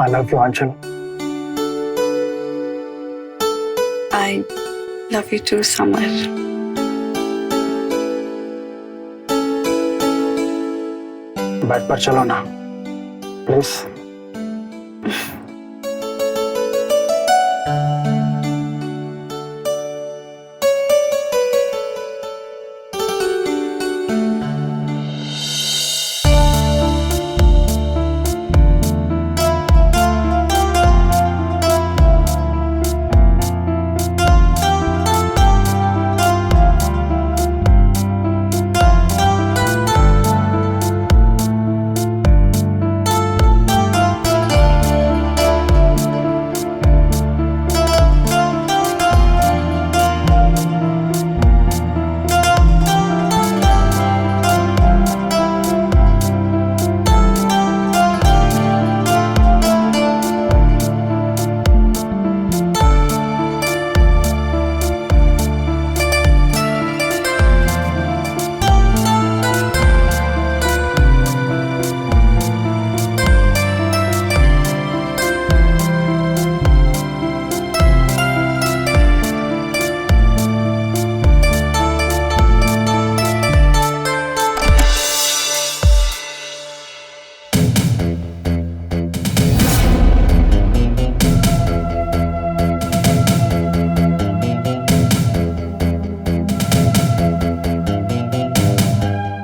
I love you Aanchal. I love you too Samar. Bed पर चलो ना प्लीज।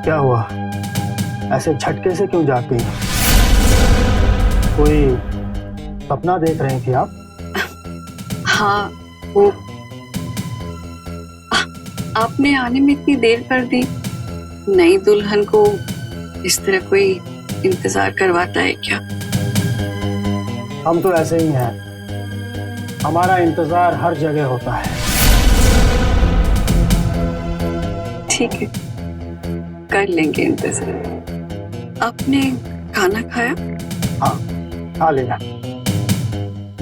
क्या हुआ? ऐसे झटके से क्यों जाग गई? कोई सपना देख रही थी आप? हाँ, वो आपने आने में इतनी देर कर दी। नई दुल्हन को इस तरह कोई इंतजार करवाता है क्या? हम तो ऐसे ही हैं, हमारा इंतजार हर जगह होता है। ठीक है, कर लेंगे इंतजार। आपने खाना खाया? हाँ, खा लिया।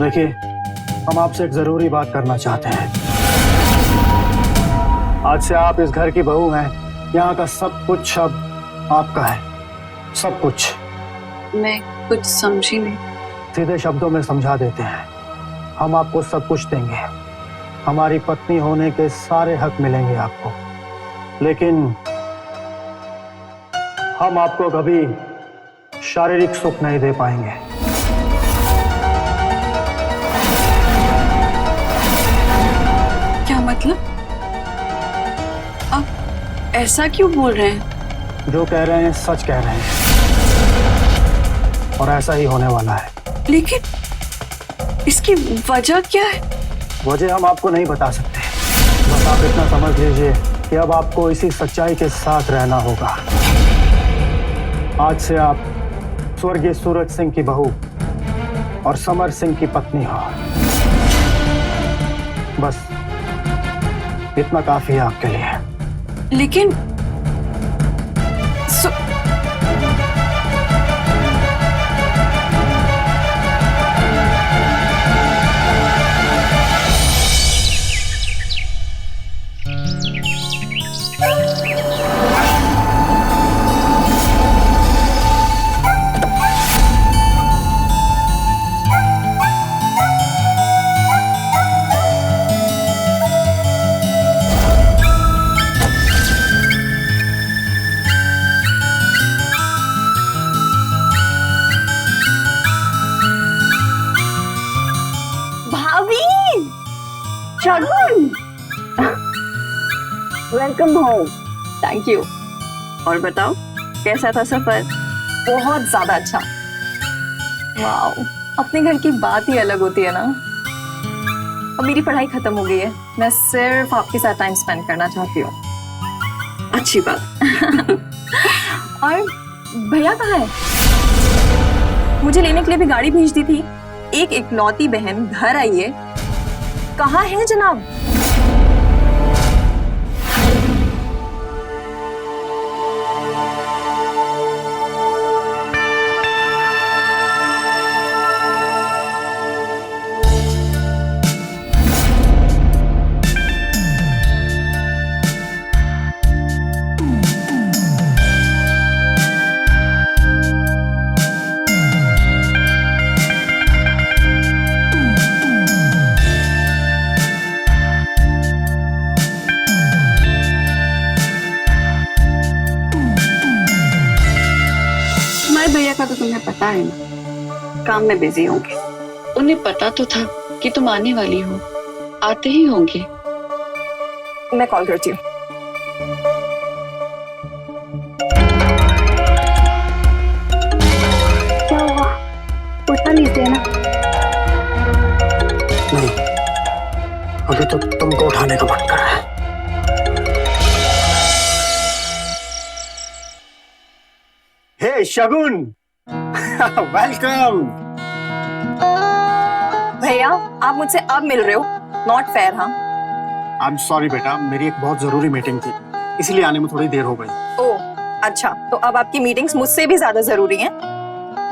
देखिए, हम आपसे एक जरूरी बात करना चाहते हैं। आज से आप इस घर की बहू हैं। यहाँ का सब कुछ अब आपका है, सब कुछ। मैं कुछ समझी नहीं। सीधे शब्दों में समझा देते हैं। हम आपको सब कुछ देंगे, हमारी पत्नी होने के सारे हक मिलेंगे आपको, लेकिन हम आपको कभी शारीरिक सुख नहीं दे पाएंगे। क्या मतलब? आप ऐसा क्यों बोल रहे हैं? जो कह रहे हैं सच कह रहे हैं, और ऐसा ही होने वाला है। लेकिन इसकी वजह क्या है? वजह हम आपको नहीं बता सकते, बस आप इतना समझ लीजिए कि अब आपको इसी सच्चाई के साथ रहना होगा। आज से आप स्वर्गीय सूरज सिंह की बहू और समर सिंह की पत्नी हो। बस इतना काफी है आपके लिए। लेकिन शगुन, वेलकम होम। Thank you. और बताओ, कैसा था सफर? बहुत ज्यादा अच्छा। वाओ, अपने घर की बात ही अलग होती है ना। अब मेरी पढ़ाई खत्म हो गई है, मैं सिर्फ आपके साथ टाइम स्पेंड करना चाहती हूँ। अच्छी बात। और भैया कहाँ है? मुझे लेने के लिए भी गाड़ी भेज दी थी। एक इकलौती बहन घर आई है, कहाँ है जनाब? भैया का तो तुम्हें पता है ना, काम में बिजी होंगे। उन्हें पता तो था कि तुम आने वाली हो, आते ही होंगे। मैं कॉल करती हूँ। क्या हुआ, उठा लीजिए ना। नहीं, अभी तो तुमको उठाने का मन कर रहा है। हे शगुन, वेलकम। भैया आप मुझसे अब मिल रहे हो, नॉट फेयर। हाँ आई एम सॉरी बेटा, मेरी एक बहुत जरूरी मीटिंग थी, इसलिए आने में थोड़ी देर हो गई। ओह अच्छा, तो अब आपकी मीटिंग्स मुझसे भी ज्यादा जरूरी हैं।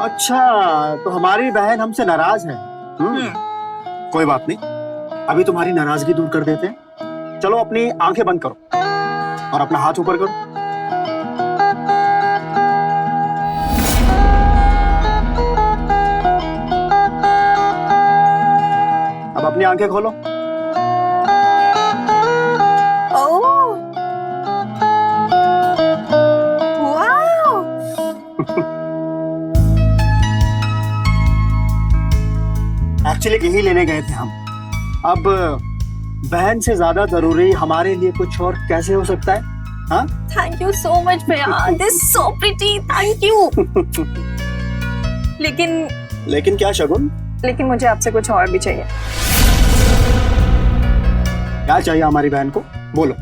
अच्छा, तो हमारी बहन हमसे नाराज है। कोई बात नहीं, अभी तुम्हारी नाराजगी दूर कर देते हैं। चलो अपनी आंखें बंद करो और अपना हाथ ऊपर करो। अब अपनी आंखें खोलो। ओह वाओ, एक्चुअली यही लेने गए थे हम। अब बहन से ज्यादा जरूरी हमारे लिए कुछ और कैसे हो सकता है? हाँ, थैंक यू सो मच भैया, this so pretty, thank you. लेकिन क्या शगुन? लेकिन मुझे आपसे कुछ और भी चाहिए। क्या चाहिए हमारी बहन को? बोलो।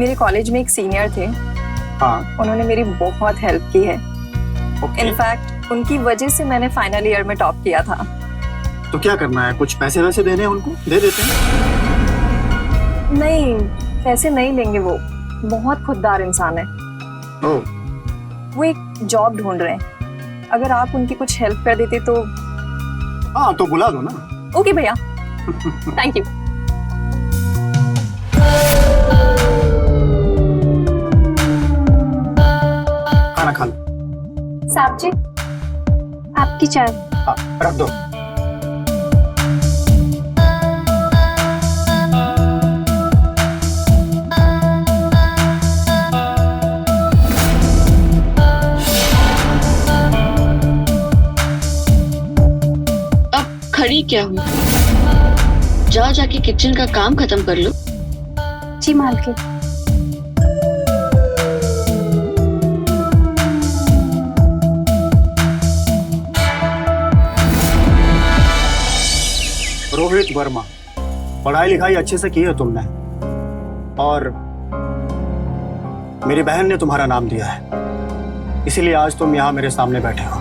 मेरे कॉलेज में एक सीनियर थे, हाँ, उन्होंने मेरी बहुत हेल्प की है। ओके। इनफैक्ट उनकी वजह से मैंने फाइनल ईयर में टॉप किया था। तो क्या करना है, कुछ पैसे वैसे देने हैं उनको? दे देते हैं। नहीं, पैसे नहीं लेंगे, वो बहुत खुददार इंसान है। ओह, वो एक जॉब ढूंढ रहे हैं, अगर आप उनकी कुछ हेल्प कर देते तो। हाँ तो बुला दो ना। ओके भैया, थैंक यू। खाना खा लो। साहब जी, आपकी चाय। हाँ, रख दो। खड़ी क्या हूँ, जाओ जाके किचन का काम खत्म कर लो। जी मालकिन। रोहित वर्मा, पढ़ाई लिखाई अच्छे से की है तुमने, और मेरी बहन ने तुम्हारा नाम दिया है, इसीलिए आज तुम यहाँ मेरे सामने बैठे हो।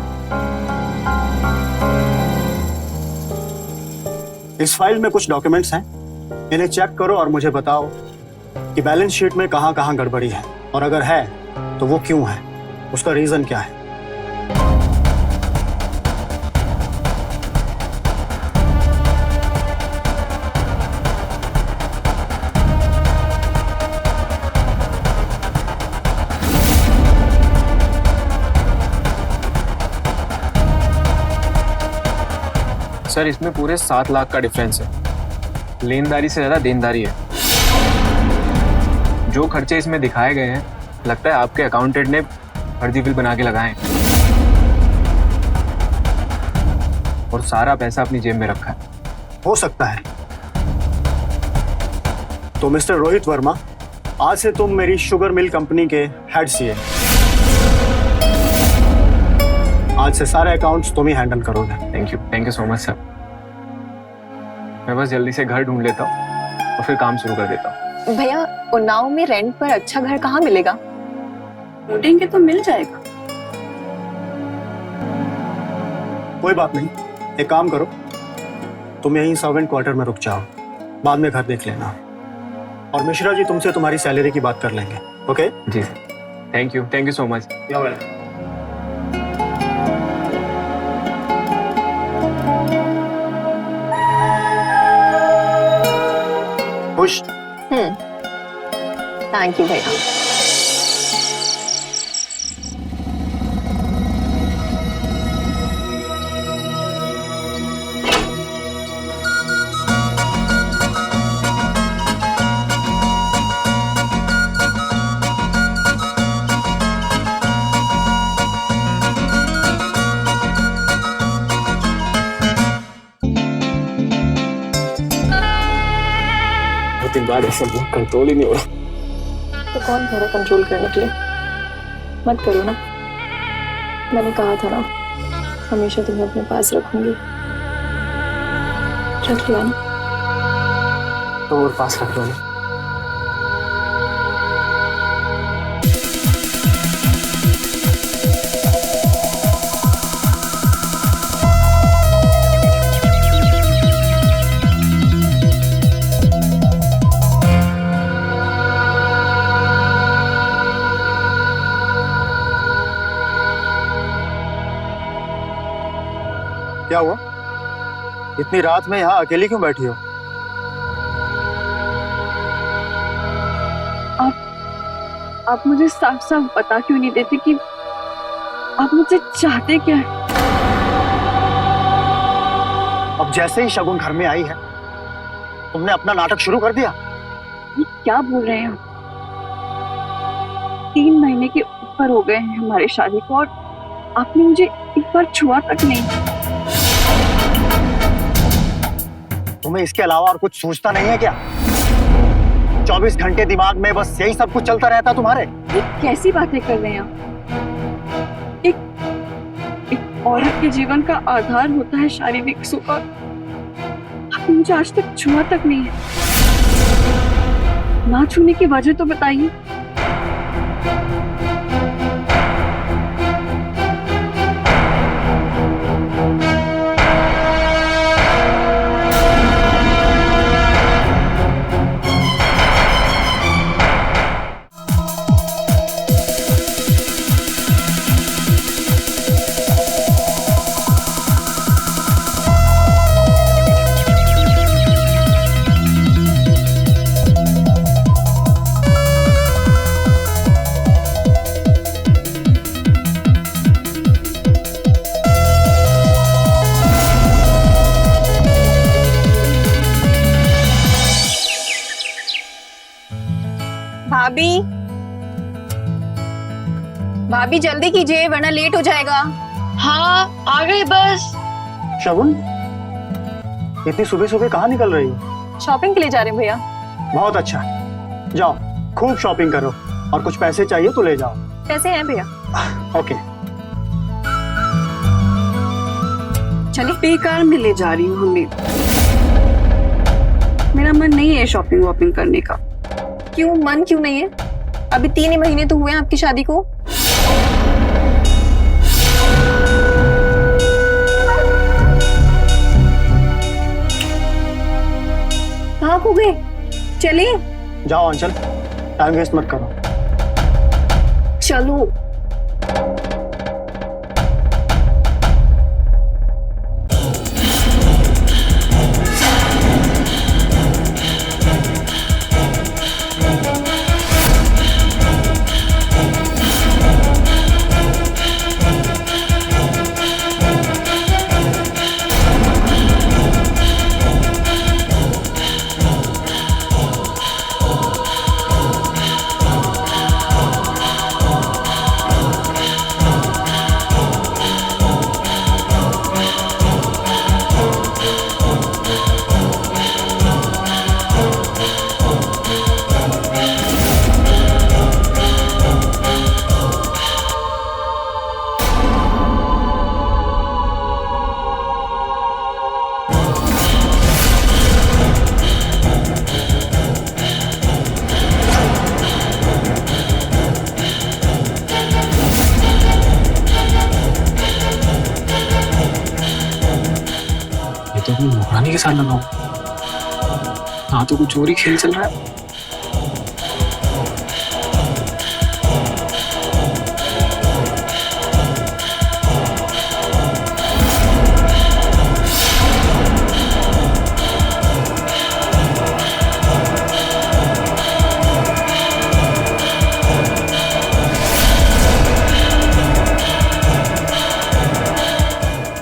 इस फाइल में कुछ डॉक्यूमेंट्स हैं, इन्हें चेक करो और मुझे बताओ कि बैलेंस शीट में कहां कहां गड़बड़ी है, और अगर है तो वो क्यों है, उसका रीजन क्या है। सर इसमें पूरे 7 लाख का डिफरेंस है। लेनदारी से ज्यादा देनदारी है। जो खर्चे इसमें दिखाए गए हैं, लगता है आपके अकाउंटेंट ने फर्जी बिल बना के लगाए हैं और सारा पैसा अपनी जेब में रखा है। हो सकता है। तो मिस्टर रोहित वर्मा, आज से तुम मेरी शुगर मिल कंपनी के हेड सीए। आज से सारे अकाउंट्स तुम ही हैंडल करोगे। Thank you so much sir. मैं बस जल्दी से घर ढूंढ लेता हूँ और फिर काम शुरू कर देता हूँ। भैया, उन्नाव में रेंट पर अच्छा घर कहाँ मिलेगा? ढूंढेंगे तो मिल जाएगा। कोई बात नहीं, एक काम करो, तुम यहीं सर्वेंट क्वार्टर में रुक जाओ, बाद में घर देख लेना, और मिश्रा जी तुमसे तुम्हारी सैलरी की बात कर लेंगे। ओके? जी sir, thank you so much. खुश? थैंक यू भैया। बाद ऐसा कंट्रोल ही नहीं हो रहा। तो कौन कह रहा कंट्रोल करने के लिए? मत करो ना, मैंने कहा था ना हमेशा तुम्हें अपने पास रखूंगी। रख लिया ना? तो और पास रख लो ना। क्या हुआ? इतनी रात में यहाँ अकेली क्यों बैठी हो? आप मुझे साफ साफ बता क्यों नहीं देते कि आप मुझसे चाहते क्या है? अब जैसे ही शगुन घर में आई है तुमने अपना नाटक शुरू कर दिया। ये क्या बोल रहे हैं आप? 3 महीने के ऊपर हो गए हैं हमारे शादी को और आपने मुझे एक बार छुआ तक नहीं। तुम्हें इसके अलावा और कुछ सोचता नहीं है क्या? 24 घंटे दिमाग में बस यही सब कुछ चलता रहता तुम्हारे। ये कैसी बातें कर रहे हैं आप? एक औरत के जीवन का आधार होता है शारीरिक सुख और आपने मुझे आज तक छुआ तक नहीं है। ना छूने की वजह तो बताइए। भाभी, भाभी जल्दी कीजिए वरना लेट हो जाएगा। हाँ आ गए बस। शगुन, इतनी सुबह सुबह कहाँ निकल रही हो? शॉपिंग के लिए जा रहे हैं भैया। बहुत अच्छा, जाओ खूब शॉपिंग करो और कुछ पैसे चाहिए तो ले जाओ। पैसे हैं भैया। ओके। चलिए बेकार में ले जा रही हूँ हमें। मेरा मन नहीं है शॉपिंग वॉपिंग करने का। क्यों मन क्यों नहीं है? अभी 3 ही महीने तो हुए हैं आपकी शादी को। कहाँ खो गए? चलिए। जाओ अंचल, टाइम वेस्ट मत करो। चलो। तो अपनी नौकरानी के साथ लगा हूं। हाँ तो कुछ और ही खेल चल रहा है।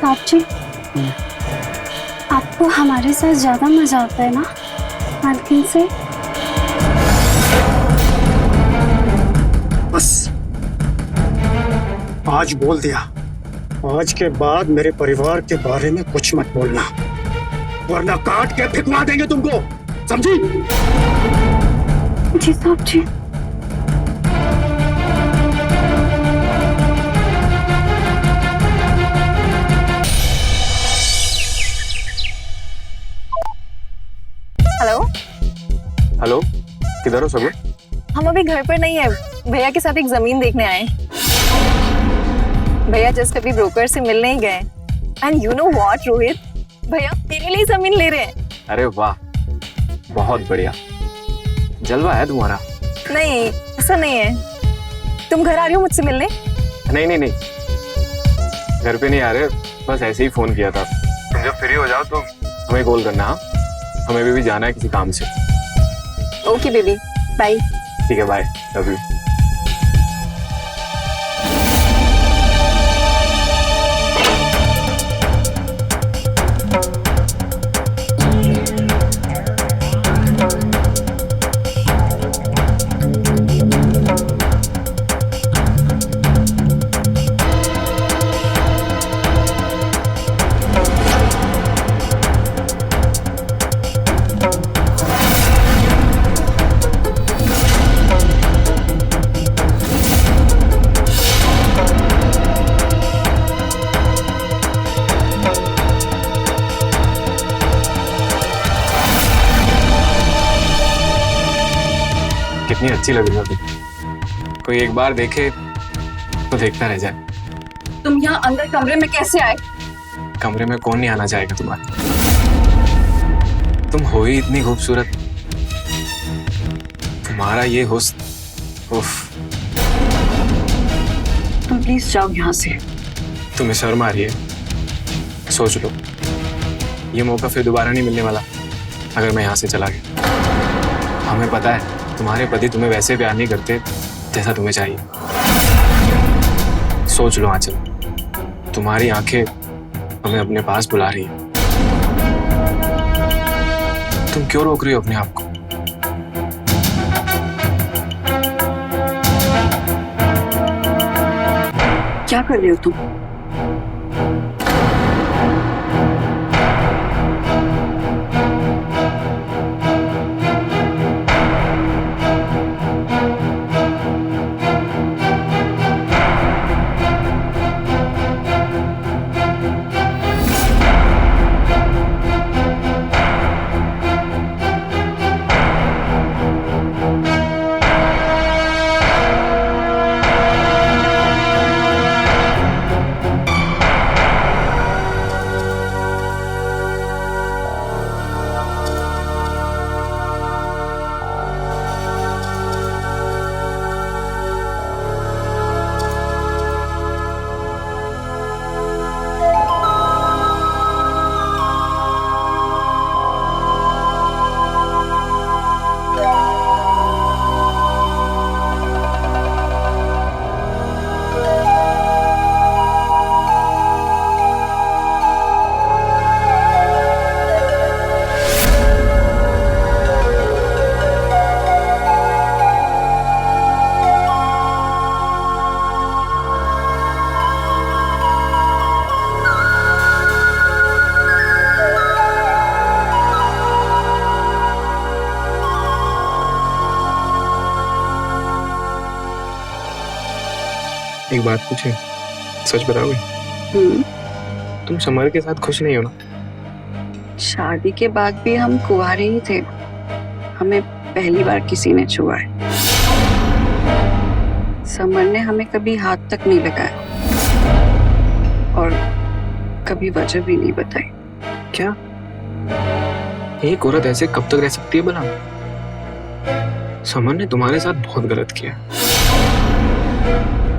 साहब जी, आपको हमारे साथ ज्यादा मजा आता है ना मालकिन से? बस आज बोल दिया, आज के बाद मेरे परिवार के बारे में कुछ मत बोलना वरना काट के फेंकवा देंगे तुमको। समझी? जी साहब जी। हेलो, हेलो, किधर हो सगुन? हम अभी घर पर नहीं है, भैया के साथ एक जमीन देखने आए। भैया जस्ट अभी ब्रोकर से मिलने ही गए। And you know what Rohit, भैया मेरे लिए जमीन ले रहे हैं। अरे वाह, बहुत बढ़िया, जलवा है तुम्हारा। नहीं ऐसा नहीं है, तुम घर आ रही हो मुझसे मिलने? नहीं नहीं नहीं, घर पे नहीं आ रहे, बस ऐसे ही फोन किया था। तुम जब फ्री हो जाओ तो हमें कॉल करना। हाँ, हमें भी जाना है किसी काम से। Okay baby, bye. ठीक है, बाय, लव यू। कितनी अच्छी लग रही हो तुम। कोई एक बार देखे तो देखता रह जाए। तुम यहाँ अंदर कमरे में कैसे आए? कमरे में कौन नहीं आना चाहेगा तुम्हारे? तुम हो ही इतनी खूबसूरत, तुम्हारा ये हुस्न, उफ। तुम प्लीज जाओ यहाँ से। तुम्हें शर्म आ रही है? सोच लो, ये मौका फिर दोबारा नहीं मिलने वाला अगर मैं यहाँ से चला गया। हमें पता है तुम्हारे पति तुम्हें वैसे प्यार नहीं करते जैसा तुम्हें चाहिए। सोच लो आंचल, तुम्हारी आंखें हमें अपने पास बुला रही है। तुम क्यों रोक रही हो अपने आप को? क्या कर रही हो तुम? एक बात पूछे, सच बताओगे? तुम समर के साथ खुश नहीं हो ना? शादी के बाद भी हम कुंवारे ही थे। हमें पहली बार किसी ने छुआ है। समर ने हमें कभी हाथ तक नहीं लगाया और कभी वजह भी नहीं बताई। क्या एक औरत ऐसे कब तक रह सकती है भला? समर ने तुम्हारे साथ बहुत गलत किया।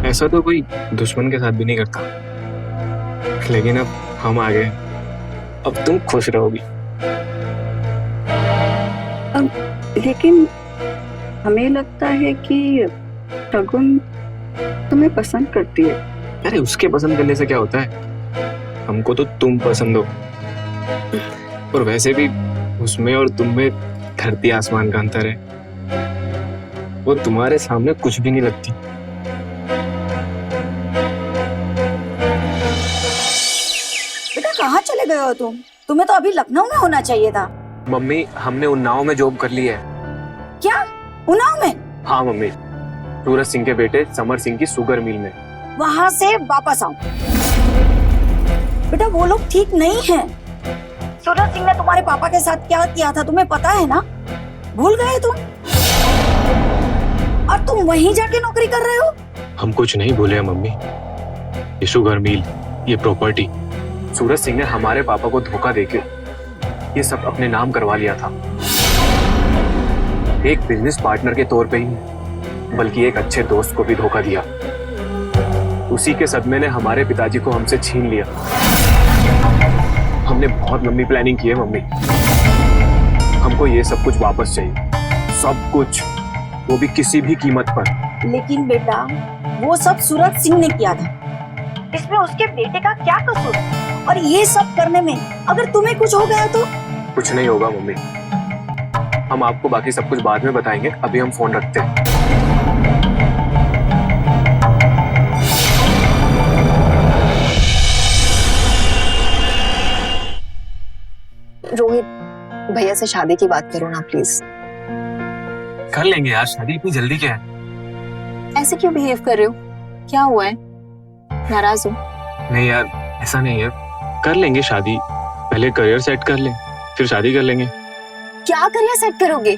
ऐसा तो कोई दुश्मन के साथ भी नहीं करता। लेकिन अब हम आ गए, अब तुम खुश रहोगी। लेकिन हमें लगता है कि शगुन तुम्हें पसंद करती है। अरे उसके पसंद करने से क्या होता है? हमको तो तुम पसंद हो। और वैसे भी उसमें और तुम में धरती आसमान का अंतर है। वो तुम्हारे सामने कुछ भी नहीं लगती। बेटा कहाँ चले गए हो तुम? तुम्हें तो अभी लखनऊ में होना चाहिए था। मम्मी हमने उन्नाव में जॉब कर ली है। क्या? उन्नाव में? हाँ मम्मी, सूरज सिंह के बेटे समर सिंह की शुगर मिल में। वहां से वापस आओ बेटा, वो लोग ठीक नहीं है। सूरज सिंह ने तुम्हारे पापा के साथ क्या किया था तुम्हें पता है ना? भूल गए तुम? और तुम वहीं जाके नौकरी कर रहे हो? हम कुछ नहीं भूले हैं मम्मी। ये शुगर मिल, ये प्रॉपर्टी, सूरज सिंह ने हमारे पापा को धोखा देके ये सब अपने नाम करवा लिया था। एक बिजनेस पार्टनर के तौर पे ही नहीं, बल्कि एक अच्छे दोस्त को भी धोखा दिया। उसी के सदमे ने हमारे पिताजी को हमसे छीन लिया। हमने बहुत लंबी प्लानिंग की है मम्मी। हमको ये सब कुछ वापस चाहिए, सब कुछ, वो भी किसी भी कीमत पर। लेकिन बेटा, वो सब सूरज सिंह ने किया था, इसमें उसके बेटे का क्या कसूर? और ये सब करने में अगर तुम्हें कुछ हो गया तो? कुछ नहीं होगा मम्मी, हम आपको बाकी सब कुछ बाद में बताएंगे। अभी हम फोन रखते हैं। रोहित, भैया से शादी की बात करो ना प्लीज। कर लेंगे यार शादी, इतनी जल्दी क्या है? ऐसे क्यों बिहेव कर रहे हो? क्या हुआ है? नाराज हो? नहीं यार, ऐसा नहीं है, कर लेंगे शादी। पहले करियर सेट कर ले, फिर शादी कर लेंगे। क्या करियर सेट करोगे?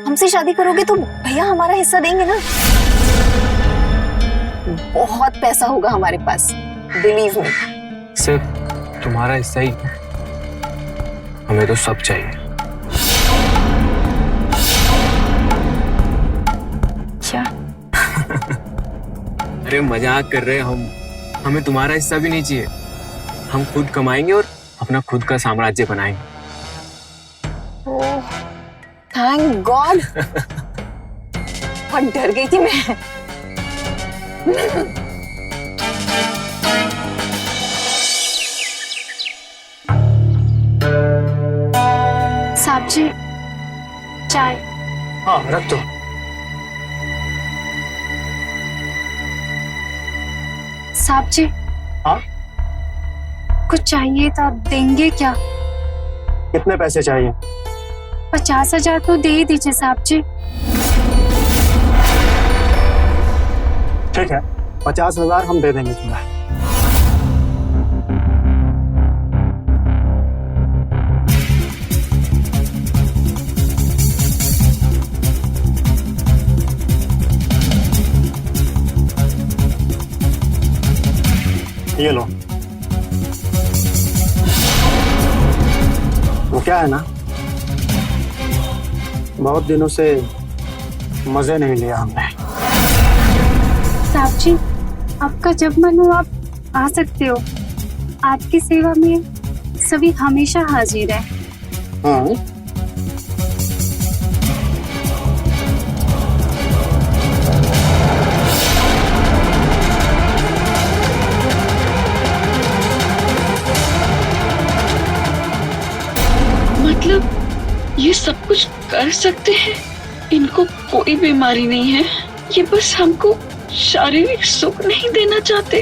हमसे शादी करोगे तो भैया हमारा हिस्सा देंगे ना। बहुत पैसा होगा हमारे पास, बिलीव मी। सिर्फ तुम्हारा हिस्सा ही, हमें तो सब चाहिए। क्या? अरे मजाक कर रहे हैं हम, हमें तुम्हारा हिस्सा भी नहीं चाहिए। हम खुद कमाएंगे और अपना खुद का साम्राज्य बनाएंगे। ओह, थैंक गॉड। बहुत डर गई थी मैं। साहब जी, चाय। हाँ रख दो। साहब जी। हाँ? कुछ चाहिए था, देंगे क्या? कितने पैसे चाहिए? 50,000 तो दे ही दीजिए साहब जी। ठीक है, 50,000 हम दे देंगे तुम्हें। ये लो। वो क्या है ना, बहुत दिनों से मजे नहीं लिया हमने। साहब जी, आपका जब मन हो आप आ सकते हो। आपकी सेवा में सभी हमेशा हाजिर है। हाँ, मतलब ये सब कुछ कर सकते हैं? इनको कोई बीमारी नहीं है, ये बस हमको शारीरिक सुख नहीं देना चाहते।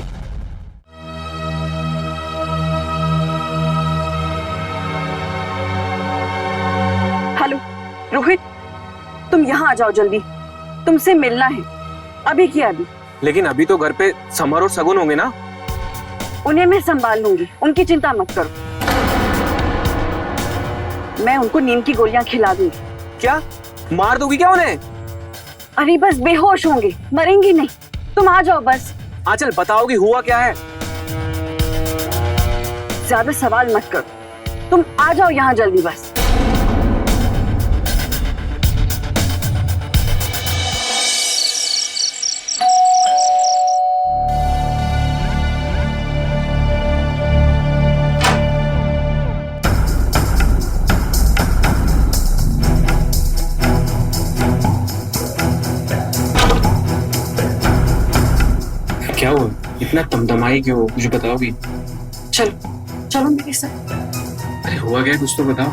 हेलो रोहित, तुम यहाँ आ जाओ जल्दी, तुमसे मिलना है अभी की अभी। लेकिन अभी तो घर पे समर और सगुन होंगे ना। उन्हें मैं संभाल लूंगी, उनकी चिंता मत करो। मैं उनको नींद की गोलियां खिला दूंगी। क्या मार दोगी क्या उन्हें? अरे बस बेहोश होंगे, मरेंगे नहीं। तुम आ जाओ बस। आंचल बताओगी हुआ क्या है? ज्यादा सवाल मत करो, तुम आ जाओ यहाँ जल्दी बस। क्या हुआ? इतना तमतमाई क्यों? कुछ बताओगी? चलो चलो मेरे साथ। अरे हुआ क्या, कुछ तो बताओ।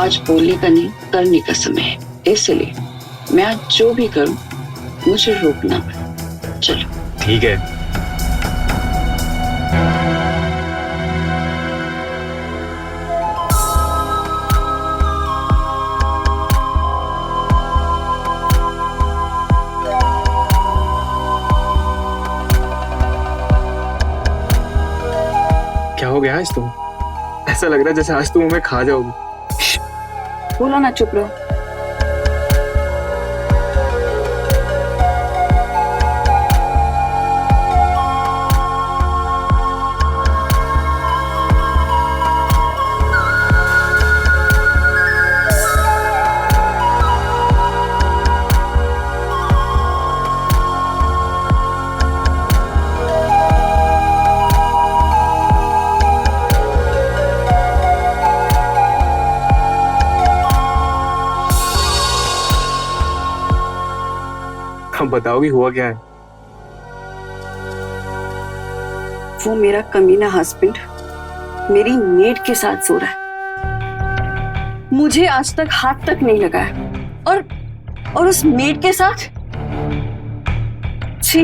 आज बोलने का नहीं, करने का समय है, इसलिए मैं आज जो भी करूं मुझे रोकना मत। चलो। ठीक है। बताओगे आज तुम? ऐसा लग रहा है जैसे आज तुम हमें खा जाओगी। बोला ना, चुप रहो। अब बताओगी हुआ क्या है? वो मेरा कमीना हस्बैंड मेरी मेड के साथ सो रहा है। मुझे आज तक हाथ तक नहीं लगाया और उस मेड के साथ। छी।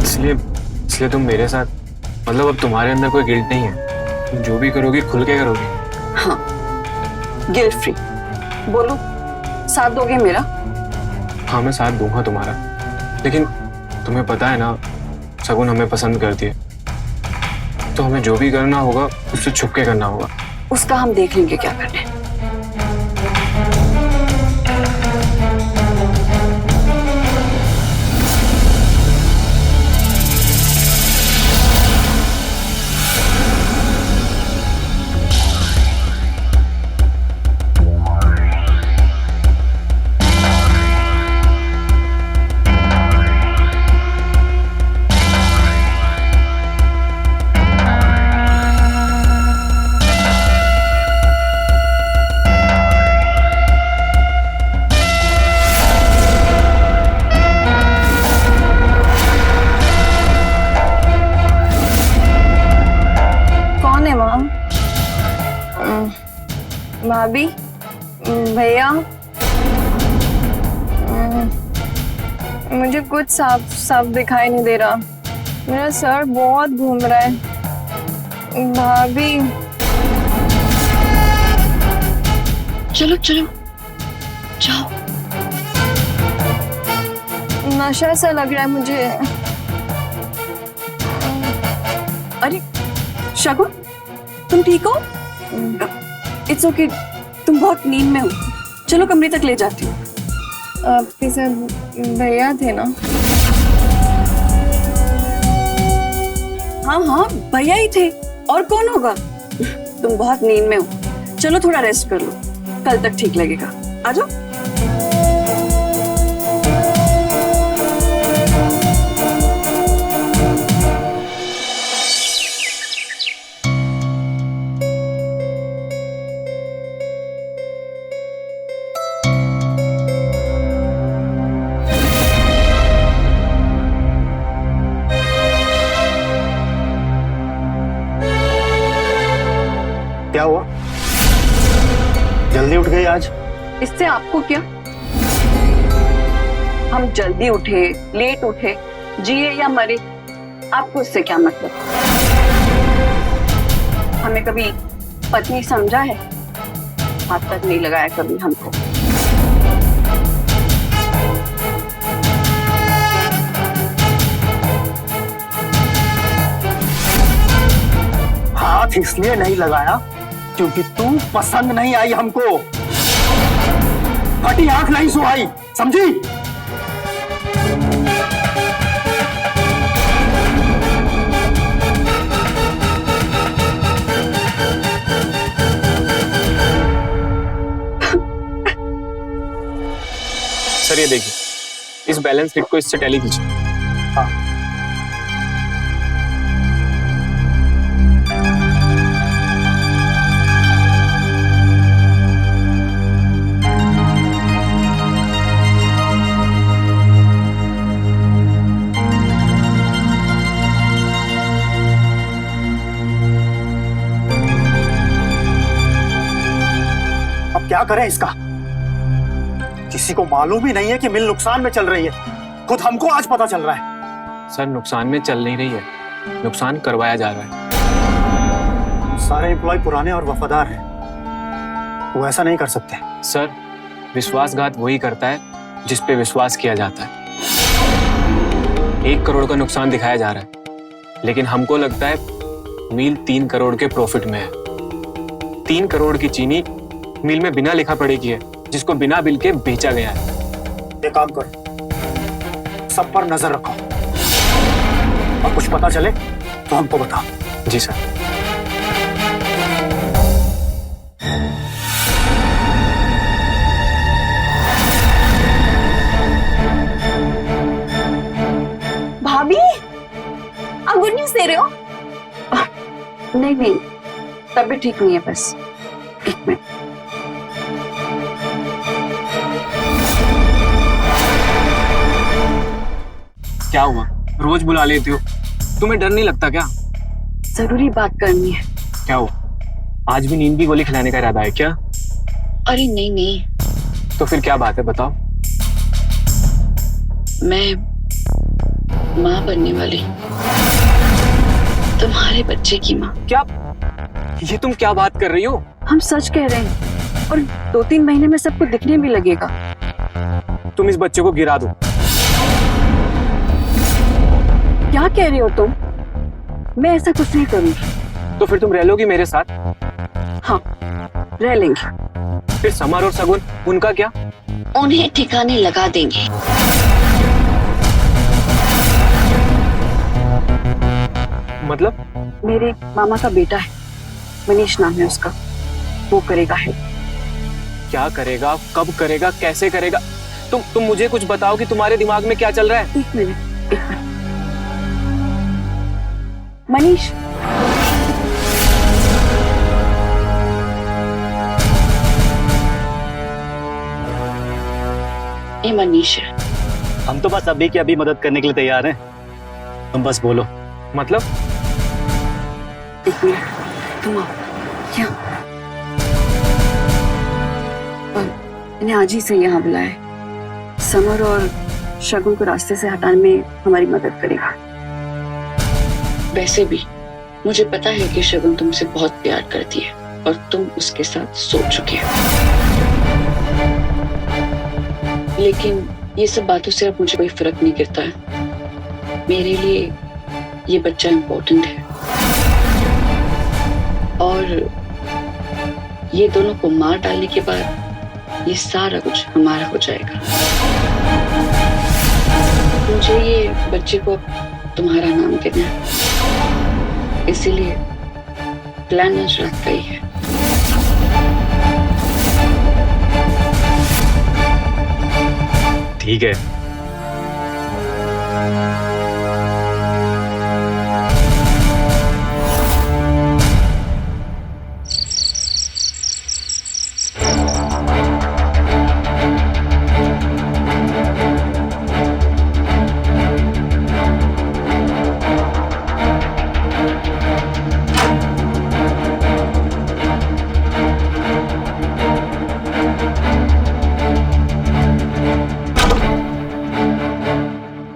इसलिए तुम मेरे साथ, मतलब अब तुम्हारे अंदर कोई गिल्ट नहीं है? तुम जो भी करोगी खुल के करोगी? हाँ, गिल्ट फ्री। बोलो, साथ दोगे मेरा? हाँ, मैं साथ दूंगा तुम्हारा, लेकिन तुम्हें पता है ना शगुन हमें पसंद करती है, तो हमें जो भी करना होगा उससे छुप के करना होगा। उसका हम देख लेंगे क्या करना है। भाभी, भैया, मुझे कुछ साफ साफ दिखाई नहीं दे रहा। मेरा सर बहुत घूम रहा है। भाभी, चलो चलो जाओ। नशा सा लग रहा है मुझे। अरे शगुन, तुम ठीक हो? इट्स ओके, तुम बहुत नींद में हो। चलो कमरे तक ले जाती हूँ। आपके साथ भैया थे ना? हाँ हाँ, भैया ही थे, और कौन होगा? तुम बहुत नींद में हो। चलो थोड़ा रेस्ट कर लो, कल तक ठीक लगेगा। आ जाओ। क्या हुआ? जल्दी उठ गई आज? इससे आपको क्या? हम जल्दी उठे, लेट उठे, जिए या मरे, आपको इससे क्या मतलब? हमें कभी पत्नी समझा है? हाथ तक नहीं लगाया कभी हमको। हाथ इसलिए नहीं लगाया क्योंकि तू पसंद नहीं आई हमको। फटी आंख नहीं सुहाई, समझी? सर ये देखिए, इस बैलेंस शीट को इससे टैली कीजिए। हाँ। अब क्या करें इसका? किसी को मालूम ही नहीं है कि मिल नुकसान में चल रही है। खुद हमको आज पता चल रहा है। सर नुकसान में चल नहीं रही है, नुकसान करवाया जा रहा है। सारे एम्प्लॉय पुराने और वफादार हैं, वो ऐसा नहीं कर सकते। सर विश्वासघात वही करता है जिस पे विश्वास किया जाता है। 1 करोड़ का नुकसान दिखाया जा रहा है, लेकिन हमको लगता है मिल 3 करोड़ के प्रॉफिट में है। 3 करोड़ की चीनी मिल में बिना लिखा पढ़े की है, जिसको बिना बिल के बेचा गया है। ये काम करो, सब पर नजर रखो और कुछ पता चले तो हमको बताओ। जी सर। भाभी, आप गुड न्यूज दे रहे हो? नहीं नहीं, तबीयत ठीक नहीं है, बस 1 मिनट। क्या हुआ? रोज बुला लेती हो, तुम्हें डर नहीं लगता क्या? जरूरी बात करनी है। क्या हुआ? आज भी नींद की गोली खिलाने का इरादा है क्या? अरे नहीं नहीं, तो फिर क्या बात है, बताओ। मैं माँ बनने वाली, तुम्हारे बच्चे की माँ। क्या? ये तुम क्या बात कर रही हो? हम सच कह रहे हैं, और 2-3 महीने में सबको दिखने भी लगेगा। तुम इस बच्चे को गिरा दो। क्या कह रहे हो तुम? मैं ऐसा कुछ नहीं करूंगी। तो फिर तुम रह लोगी मेरे साथ? हाँ, रह लेंगे। फिर समर और सगुन, उनका क्या? उन्हें ठिकाने लगा देंगे। मतलब? मेरे मामा का बेटा है, मनीष नाम है उसका, वो करेगा हेल्प। क्या करेगा, कब करेगा, कैसे करेगा? तुम मुझे कुछ बताओ कि तुम्हारे दिमाग में क्या चल रहा है। 1 मिनट, 1 मिनट। मनीष, ये मनीष है। हम तो बस अभी की अभी मदद करने के लिए तैयार हैं, तुम बस बोलो। मतलब? 1 मिनट, तुम आओ। क्या? मैंने आज ही से यहाँ बुलाया है। समर और शगुन को रास्ते से हटाने में हमारी मदद करेगा। वैसे भी मुझे पता है कि शगुन तुमसे बहुत प्यार करती है और तुम उसके साथ सो चुके हो, लेकिन ये सब बातों से अब मुझे कोई फर्क नहीं गिरता है। मेरे लिए ये बच्चा इम्पोर्टेंट है, और ये दोनों को मार डालने के बाद ये सारा कुछ हमारा हो जाएगा। मुझे ये बच्चे को तुम्हारा नाम देना है, इसीलिए प्लान आज रात का ही है। ठीक है।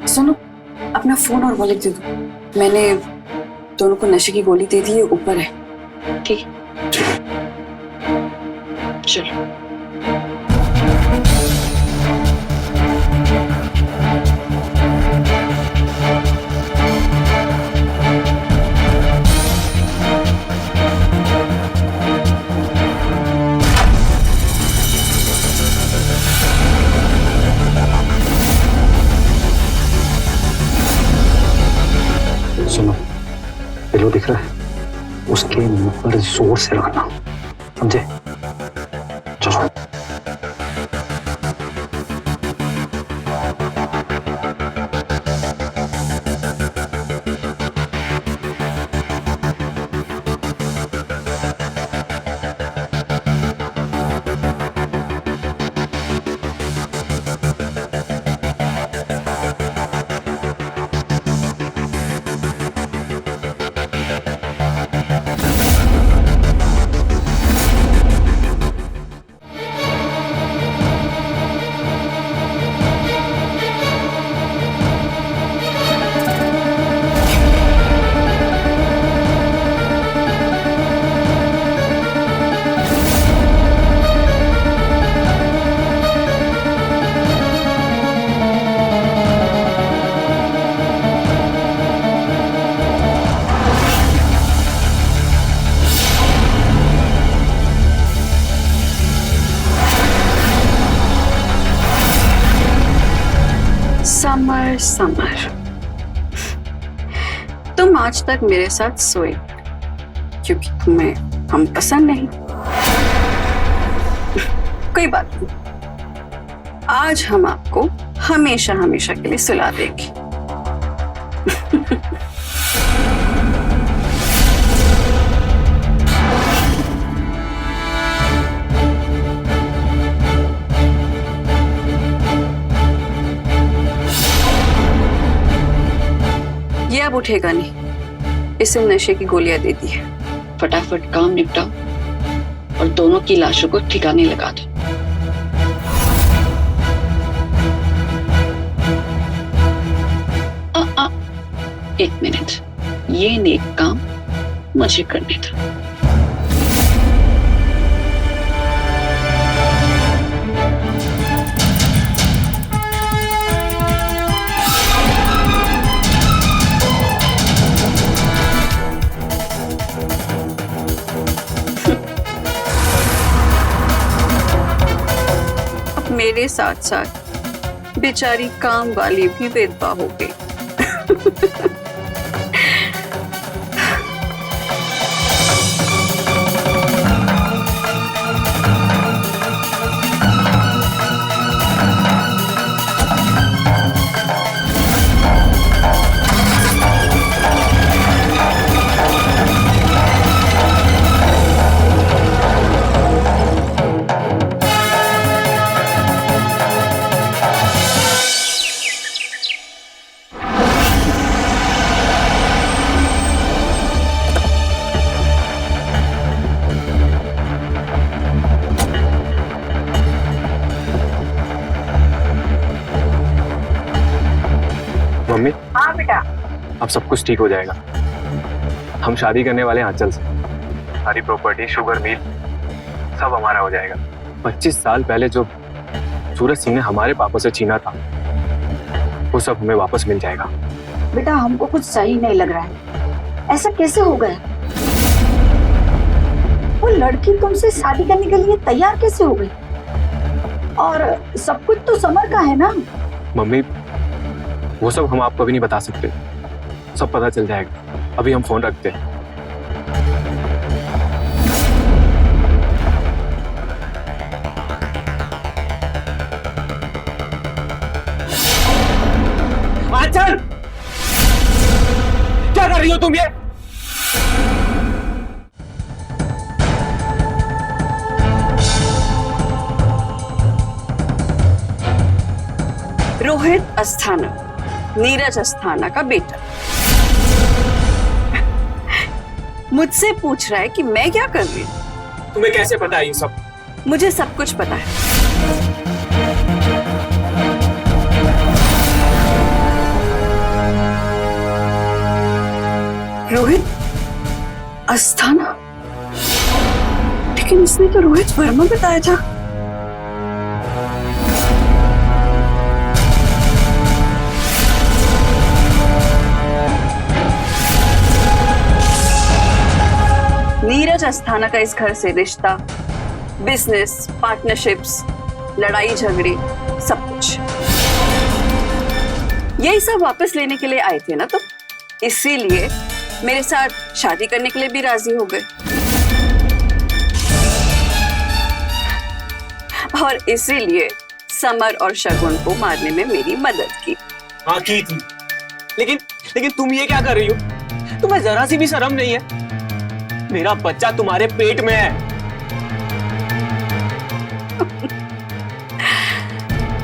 सुनो, अपना फोन और वॉलेट दे दो। मैंने दोनों को नशे की गोली दे दी है, ऊपर है। ठीक है, चलो। सुनो, पिलो दिख रहा है, उसके मुंह पर जोर से रखना, समझे? चलो। समर, तुम आज तक मेरे साथ सोए क्योंकि तुम्हें हम पसंद नहीं। कोई बात नहीं, आज हम आपको हमेशा हमेशा के लिए सुला देंगे। ये अब उठेगा नहीं, इसे नशे की गोलियां दे दी है। फटाफट काम निपटाओ और दोनों की लाशों को ठिकाने लगा दो। एक मिनट, ये नेक काम मुझे करने दो। अब मेरे साथ साथ बेचारी काम वाली भी विधवा हो गई। मम्मी, हाँ बेटा। अब सब कुछ ठीक हो जाएगा। हम शादी करने वाले हैं आंचल से। सारी प्रॉपर्टी, शुगर मिल सब हमारा हो जाएगा। 25 साल पहले जो सूरज सिंह ने हमारे पापा से छीना था वो सब हमें वापस मिल जाएगा। बेटा हमको कुछ सही नहीं लग रहा है, ऐसा कैसे हो गया? वो लड़की तुमसे शादी करने के लिए तैयार कैसे हो गई? और सब कुछ तो समर का है ना? मम्मी, वो सब हम आपको अभी नहीं बता सकते, सब पता चल जाएगा। अभी हम फोन रखते हैं। आंचल, क्या कर रही हो तुम ये? रोहित अस्थाना, नीरज अस्थाना का बेटा, मुझसे पूछ रहा है कि मैं क्या कर रही हूँ। तुम्हें कैसे पता है ये सब? मुझे सब कुछ पता है। रोहित अस्थाना, लेकिन इसने तो रोहित वर्मा बताया था। नीरज अस्थाना का इस घर से रिश्ता, बिजनेस, पार्टनरशिप्स, लड़ाई झगड़े, सब कुछ यही सब वापस लेने के लिए आए थे ना तुम, इसीलिए मेरे साथ शादी करने के लिए भी राजी हो गए और इसीलिए समर और शगुन को मारने में मेरी मदद की। हाँ की थी, लेकिन तुम ये क्या कर रही हो? तुम्हें जरा सी भी शर्म नहीं है? मेरा बच्चा तुम्हारे पेट में है।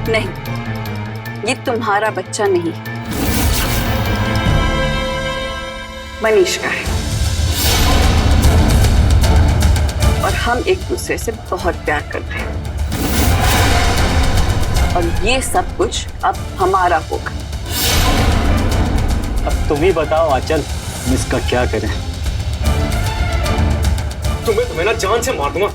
नहीं, ये तुम्हारा बच्चा नहीं, मनीष का है और हम एक दूसरे से बहुत प्यार करते हैं और ये सब कुछ अब हमारा होगा। अब तुम ही बताओ आंचल, हम इसका क्या करें? तुम्हें ना जान से मार दूंगा।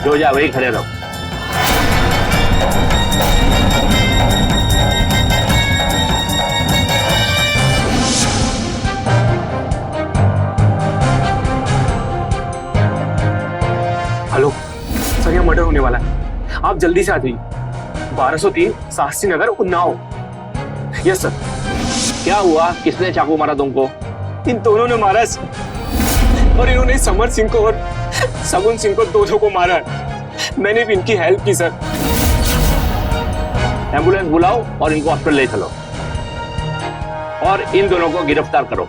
जो जा वही खड़े रहो। आप जल्दी से आ जाइए। 1203 शास्त्री नगर, उन्नाव। Yes sir. क्या हुआ? किसने चाकू मारा तुमको? इन दोनों ने मारा है और इन्होंने समर सिंह को और सगुन सिंह को दोनों को मारा है। मैंने भी इनकी हेल्प की सर। एम्बुलेंस बुलाओ और इनको हॉस्पिटल ले चलो और इन दोनों को गिरफ्तार करो।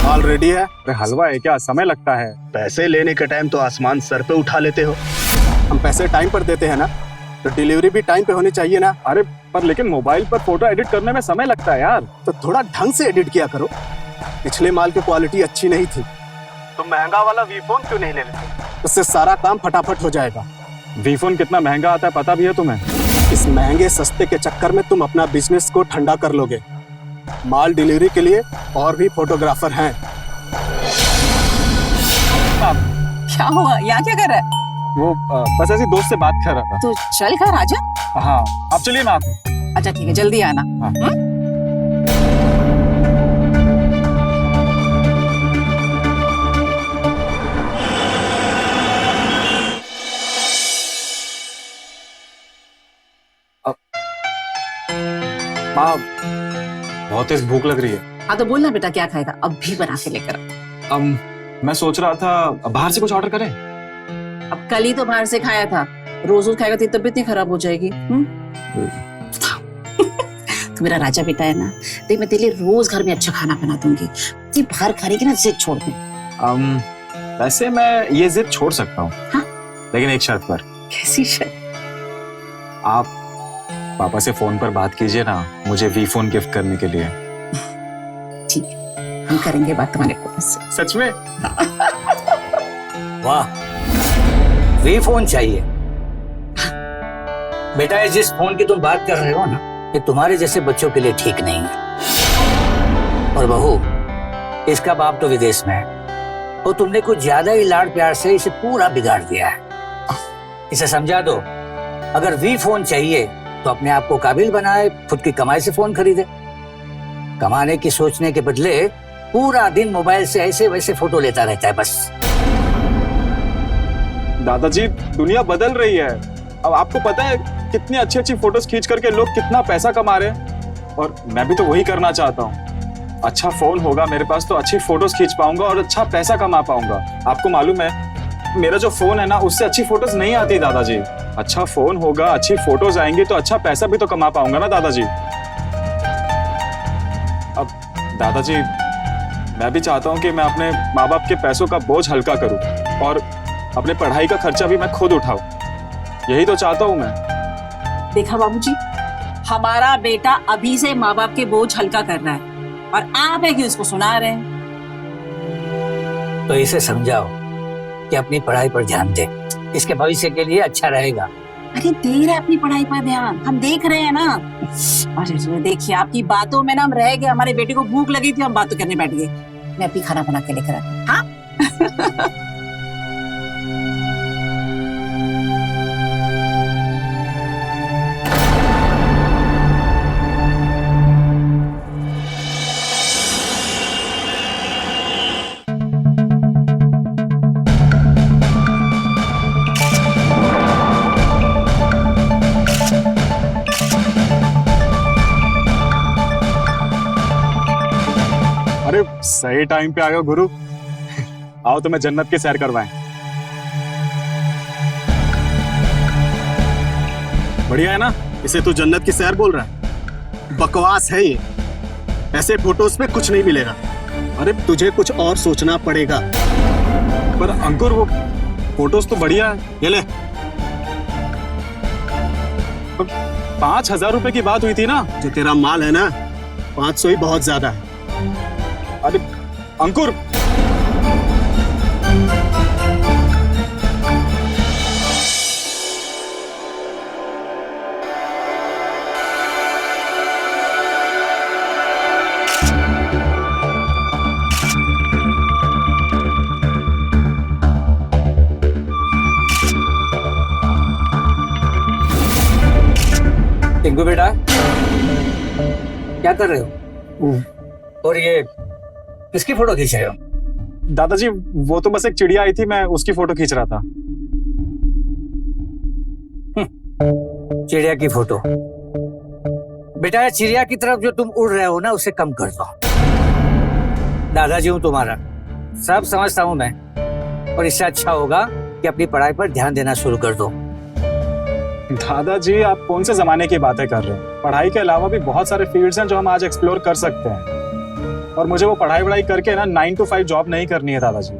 माल रेडी है? अरे हलवा है क्या, समय लगता है? पैसे लेने के टाइम तो आसमान सर पे उठा लेते हो। हम पैसे टाइम पर देते हैं ना, तो डिलीवरी भी टाइम पे होनी चाहिए ना। अरे पर लेकिन मोबाइल पर फोटो एडिट करने में समय लगता है यार। तो थोड़ा ढंग से एडिट किया करो। पिछले माल की क्वालिटी अच्छी नहीं थी, तो महंगा वाला वी फोन क्यों नहीं ले लेते? उससे सारा काम फटाफट हो जाएगा। वी फोन कितना महंगा आता है पता भी है तुम्हें? इस महंगे सस्ते के चक्कर में तुम अपना बिजनेस को ठंडा कर लोगे। माल डिलीवरी के लिए और भी फोटोग्राफर हैं। क्या हुआ? यहाँ क्या कर रहा है? वो बस ऐसी दोस्त से बात कर रहा था। तो चल कर आजा। हाँ आप चलिए, मैं आता हूँ। अच्छा ठीक है, जल्दी आना। हाँ। माँ बहुत तेज भूख लग रही है। हाँ तो बोलना बेटा, क्या खाएगा? अब भी बना के लेकर आओ। मैं सोच रहा था बाहर से कुछ ऑर्डर करें। अब कल ही तो बाहर से खाया था, रोज रोज खाएगा तो तबीयत नहीं खराब हो जाएगी। तू मेरा राजा बेटा है ना, देख मैं तेरे लिए रोज घर में अच्छा खाना बना दूंगी। तू बाहर खाएगी ना, जिद छोड़ दे। वैसे मैं ये जिद छोड़ सकता हूँ। हाँ? लेकिन एक शर्त पर। कैसी शर्त? आप पापा से फोन पर बात कीजिए ना, मुझे वी फोन गिफ्ट करने के लिए। ठीक है, हम करेंगे बात तुम्हारे पापा से। सच में? वाह, वी फोन चाहिए? बेटा ये जिस फोन की तुम बात कर रहे हो ना, ये तुम्हारे जैसे बच्चों के लिए ठीक नहीं है। और बहू, इसका बाप तो विदेश में है, और तुमने कुछ ज्यादा ही लाड़ प्यार से इसे पूरा बिगाड़ दिया है। इसे समझा दो, अगर वी फोन चाहिए तो अपने आप को काबिल बनाए, खुद की कमाई से फोन खरीदे। कमाने की सोचने के बदले पूरा दिन मोबाइल से ऐसे वैसे फोटो लेता रहता है बस। दादाजी दुनिया बदल रही है। अब आपको पता है कितनी अच्छी अच्छी फोटोज खींच करके लोग कितना पैसा कमा रहे हैं, और मैं भी तो वही करना चाहता हूँ। अच्छा फोन होगा मेरे पास तो अच्छी फोटोज खींच पाऊंगा और अच्छा पैसा कमा पाऊंगा। आपको मालूम है मेरा जो फोन है ना, उससे अच्छी फोटोज नहीं आती दादाजी। अच्छा फोन होगा, अच्छी फोटोज आएंगी तो अच्छा पैसा भी तो कमा पाऊंगा ना दादाजी। अब दादाजी मैं भी चाहता हूँ कि मैं अपने माँ बाप के पैसों का बोझ हल्का करूँ और अपने पढ़ाई का खर्चा भी मैं खुद उठाऊं। यही तो चाहता हूँ मैं। देखा बाबूजी, हमारा बेटा अभी से माँ बाप के बोझ हल्का कर रहा है और आप है कि उसको सुना रहे हैं। तो इसे समझाओ कि अपनी पढ़ाई पर ध्यान दे, इसके भविष्य के लिए अच्छा रहेगा। अरे दे रहे अपनी पढ़ाई पर ध्यान, हम देख रहे हैं ना। अरे देखिए आपकी बातों में ना हम रह गए, हमारे बेटे को भूख लगी थी, हम बातें करने बैठ गए। मैं अभी खाना बना के लेकर आती हूँ। हाँ? अरे सही टाइम पे आ गए गुरु। आओ तुम्हें जन्नत की सैर करवाएं। बढ़िया है ना? इसे तो जन्नत की सैर बोल रहा है? बकवास है ये। ऐसे फोटोज में कुछ नहीं मिलेगा। अरे तुझे कुछ और सोचना पड़ेगा। पर अंकुर वो फोटोज तो बढ़िया है। ये ले। 5,000 रुपए की बात हुई थी ना। जो तेरा माल है ना, 500 ही बहुत ज्यादा है। अरे अंकुर, टिंकू बेटा, क्या कर रहे हो? और ये किसकी फोटो खींच रहे हो? दादाजी वो तो बस एक चिड़िया आई थी, मैं उसकी फोटो खींच रहा था। चिड़िया की फोटो? बेटा ये चिड़िया की तरफ जो तुम उड़ रहे हो ना, उसे कम कर दो। दादाजी हूं तुम्हारा, सब समझता हूं मैं, और इससे अच्छा होगा कि अपनी पढ़ाई पर ध्यान देना शुरू कर दो। दादाजी आप कौन से जमाने की बातें कर रहे हैं? पढ़ाई के अलावा भी बहुत सारे फील्ड्स हैं जो हम आज एक्सप्लोर कर सकते हैं, और मुझे वो पढ़ाई करके ना 9 to 5 जॉब नहीं करनी है दादाजी।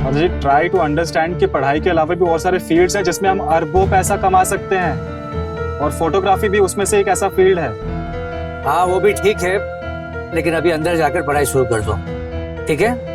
दादाजी ट्राई टू अंडरस्टैंड कि पढ़ाई के अलावा भी और सारे फील्ड्स हैं जिसमें हम अरबों पैसा कमा सकते हैं, और फोटोग्राफी भी उसमें से एक ऐसा फील्ड है। हाँ वो भी ठीक है, लेकिन अभी अंदर जाकर पढ़ाई शुरू कर दो, ठीक है?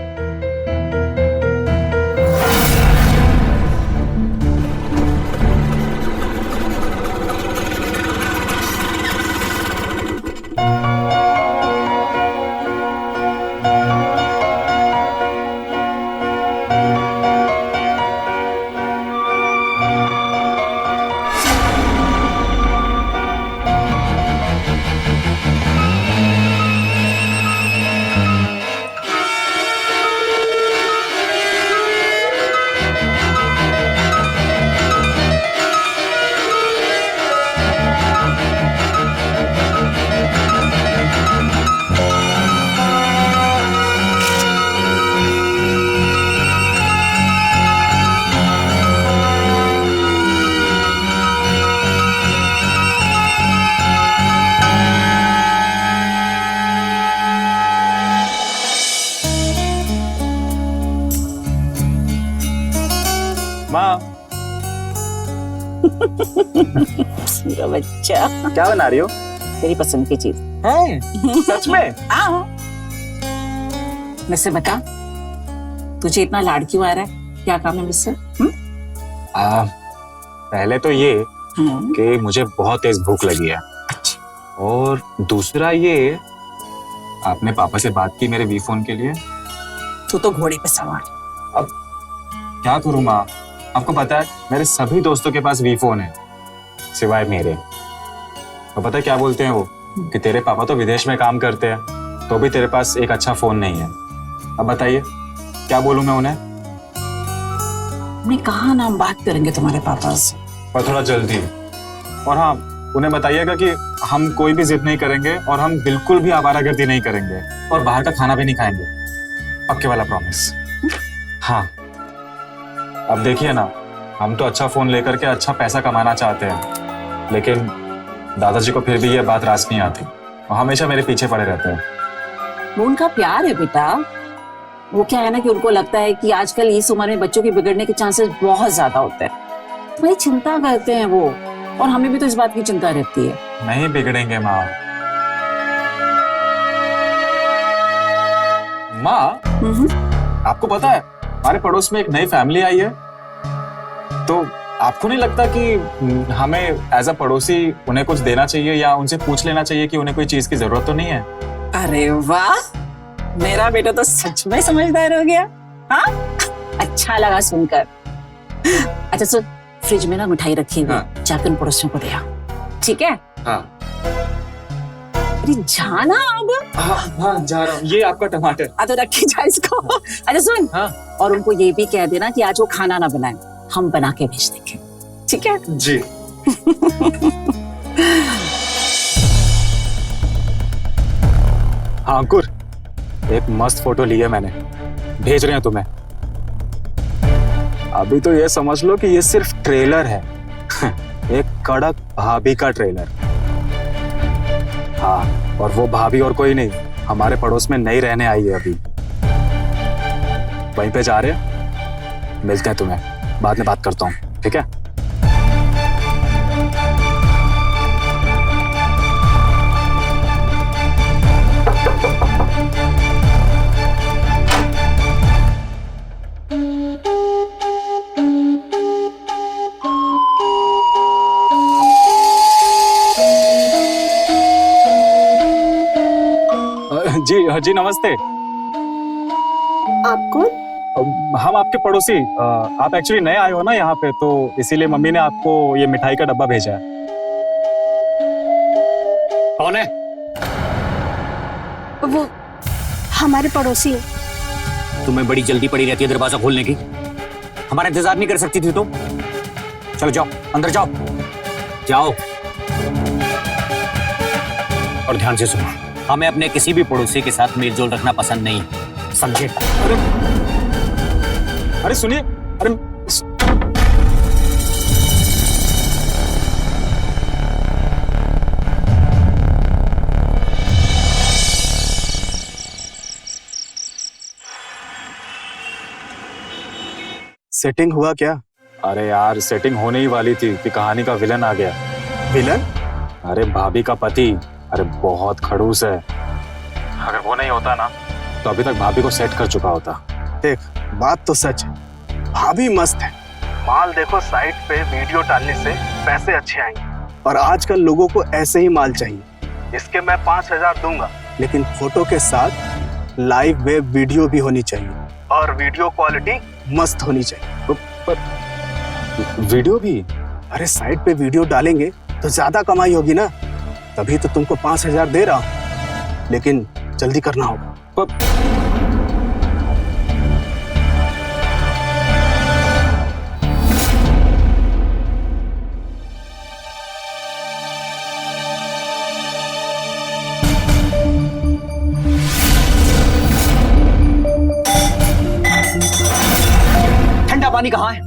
माँ मेरा बच्चा, क्या बना रही हो? तेरी पसंद की चीज है? सच में? हाँ। वैसे बता, तुझे इतना लाड क्यों आ रहा है? क्या काम है मुझसे? पहले तो ये कि मुझे बहुत तेज भूख लगी है, और दूसरा ये आपने पापा से बात की मेरे वी फोन के लिए। तू तो घोड़े पे सवार। अब क्या करूं माँ, आपको पता है मेरे सभी दोस्तों के पास वी फोन है सिवाय मेरे। तो पता है क्या बोलते हैं वो, कि तेरे पापा तो विदेश में काम करते हैं, तो भी तेरे पास एक अच्छा फोन नहीं है। अब बताइए क्या बोलूं मैं उन्हें? मैं कहाँ नाम बात करेंगे तुम्हारे पापा से? पर थोड़ा जल्दी। और हाँ, उन्हें बताइएगा कि हम कोई भी जिद नहीं करेंगे, और हम बिल्कुल भी आवारागर्दी नहीं करेंगे, और बाहर का खाना भी नहीं खाएंगे, पक्के वाला प्रॉमिस। हाँ अब देखिए ना, हम तो अच्छा फोन लेकर के अच्छा पैसा कमाना चाहते हैं, लेकिन दादाजी को फिर भी ये बात रास नहीं आती, वो हमेशा मेरे पीछे पड़े रहते हैं। वो उनका प्यार है बेटा। वो क्या है ना कि उनको लगता है कि आजकल इस उम्र में बच्चों के बिगड़ने के चांसेस बहुत ज्यादा होते हैं, वही चिंता करते हैं वो, और हमें भी तो इस बात की चिंता रहती है। नहीं बिगड़ेंगे माँ। माँ आपको पता है हमारे पड़ोस में एक नई फैमिली आई है, तो आपको नहीं लगता कि हमें एज अ पड़ोसी उन्हें कुछ देना चाहिए, या उनसे पूछ लेना चाहिए कि उन्हें कोई चीज की जरूरत तो नहीं है? अरे वाह, मेरा बेटा तो सच में समझदार हो गया। हाँ अच्छा लगा सुनकर। अच्छा सुन, फ्रिज में ना मिठाई रखी हुई, जाकर पड़ोसियों को दे आओ, ठीक है? हाँ। अरे जाना अब। हाँ जा रहा हूँ। ये आपका टमाटर। तो रखी जाए इसको। अच्छा सुन, और उनको ये भी कह देना कि आज वो खाना ना बनाए, हम बना के भेज देंगे, ठीक है? जी। हाँ अंकुर, एक मस्त फोटो ली है मैंने, भेज रहे हैं तुम्हें। अभी तो ये समझ लो कि ये सिर्फ ट्रेलर है। एक कड़क भाभी का ट्रेलर। हाँ, और वो भाभी और कोई नहीं, हमारे पड़ोस में नई रहने आई है अभी। वहीं पे जा रहे हैं, मिलते हैं तुम्हें, बाद में बात करता हूँ, ठीक है? जी नमस्ते। आप कौन? हम आपके पड़ोसी। आप एक्चुअली नए आए हो ना यहाँ पे, तो इसीलिए मम्मी ने आपको ये मिठाई का डब्बा भेजा है। कौन है? वो हमारे पड़ोसी है। तुम्हें बड़ी जल्दी पड़ी रहती है दरवाजा खोलने की। हमारा इंतजार नहीं कर सकती थी तुम? चलो जाओ, अंदर जाओ, जाओ। और ध्यान से सुनो, हमें अपने किसी भी पड़ोसी के साथ मेलजोल रखना पसंद नहीं है, समझे? अरे सुनिए, अरे सेटिंग हुआ क्या? अरे यार, सेटिंग होने ही वाली थी कि कहानी का विलन आ गया। विलन? अरे भाभी का पति, अरे बहुत खड़ूस है। अगर वो नहीं होता ना तो अभी तक भाभी को सेट कर चुका होता। देख, बात तो सच है, भाभी मस्त है। माल देखो, साइट पे वीडियो डालने से पैसे अच्छे आएंगे और आजकल लोगों को ऐसे ही माल चाहिए। इसके मैं 5,000 दूंगा, लेकिन फोटो के साथ लाइव वेब वीडियो भी होनी चाहिए और वीडियो क्वालिटी मस्त होनी चाहिए। पर वीडियो भी? अरे साइट पे वीडियो डालेंगे तो ज्यादा कमाई होगी ना, तभी तो तुमको 5,000 दे रहा हूं, लेकिन जल्दी करना होगा। ठंडा पानी कहाँ है?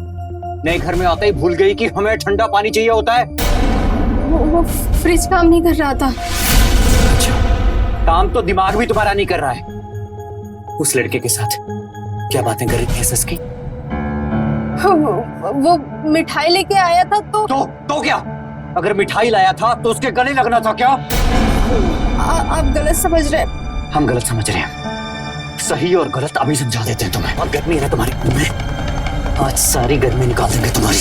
नए घर में आते ही भूल गई कि हमें ठंडा पानी चाहिए होता है। वो फ्रिज काम नहीं कर रहा था। अच्छा, काम तो दिमाग भी तुम्हारा नहीं कर रहा है। उस लड़के के साथ क्या बातें कर रही थी सस्की? वो मिठाई लेके आया था तो क्या? अगर मिठाई लाया था तो उसके गले लगना था क्या? आप गलत समझ रहे हैं। हम गलत समझ रहे हैं। सही और गलत अभी समझा देते हैं तुम्हें। और गर्मी है ना तुम्हारी मुंह में, आज सारी गर्मी निकाल देंगे तुम्हारी।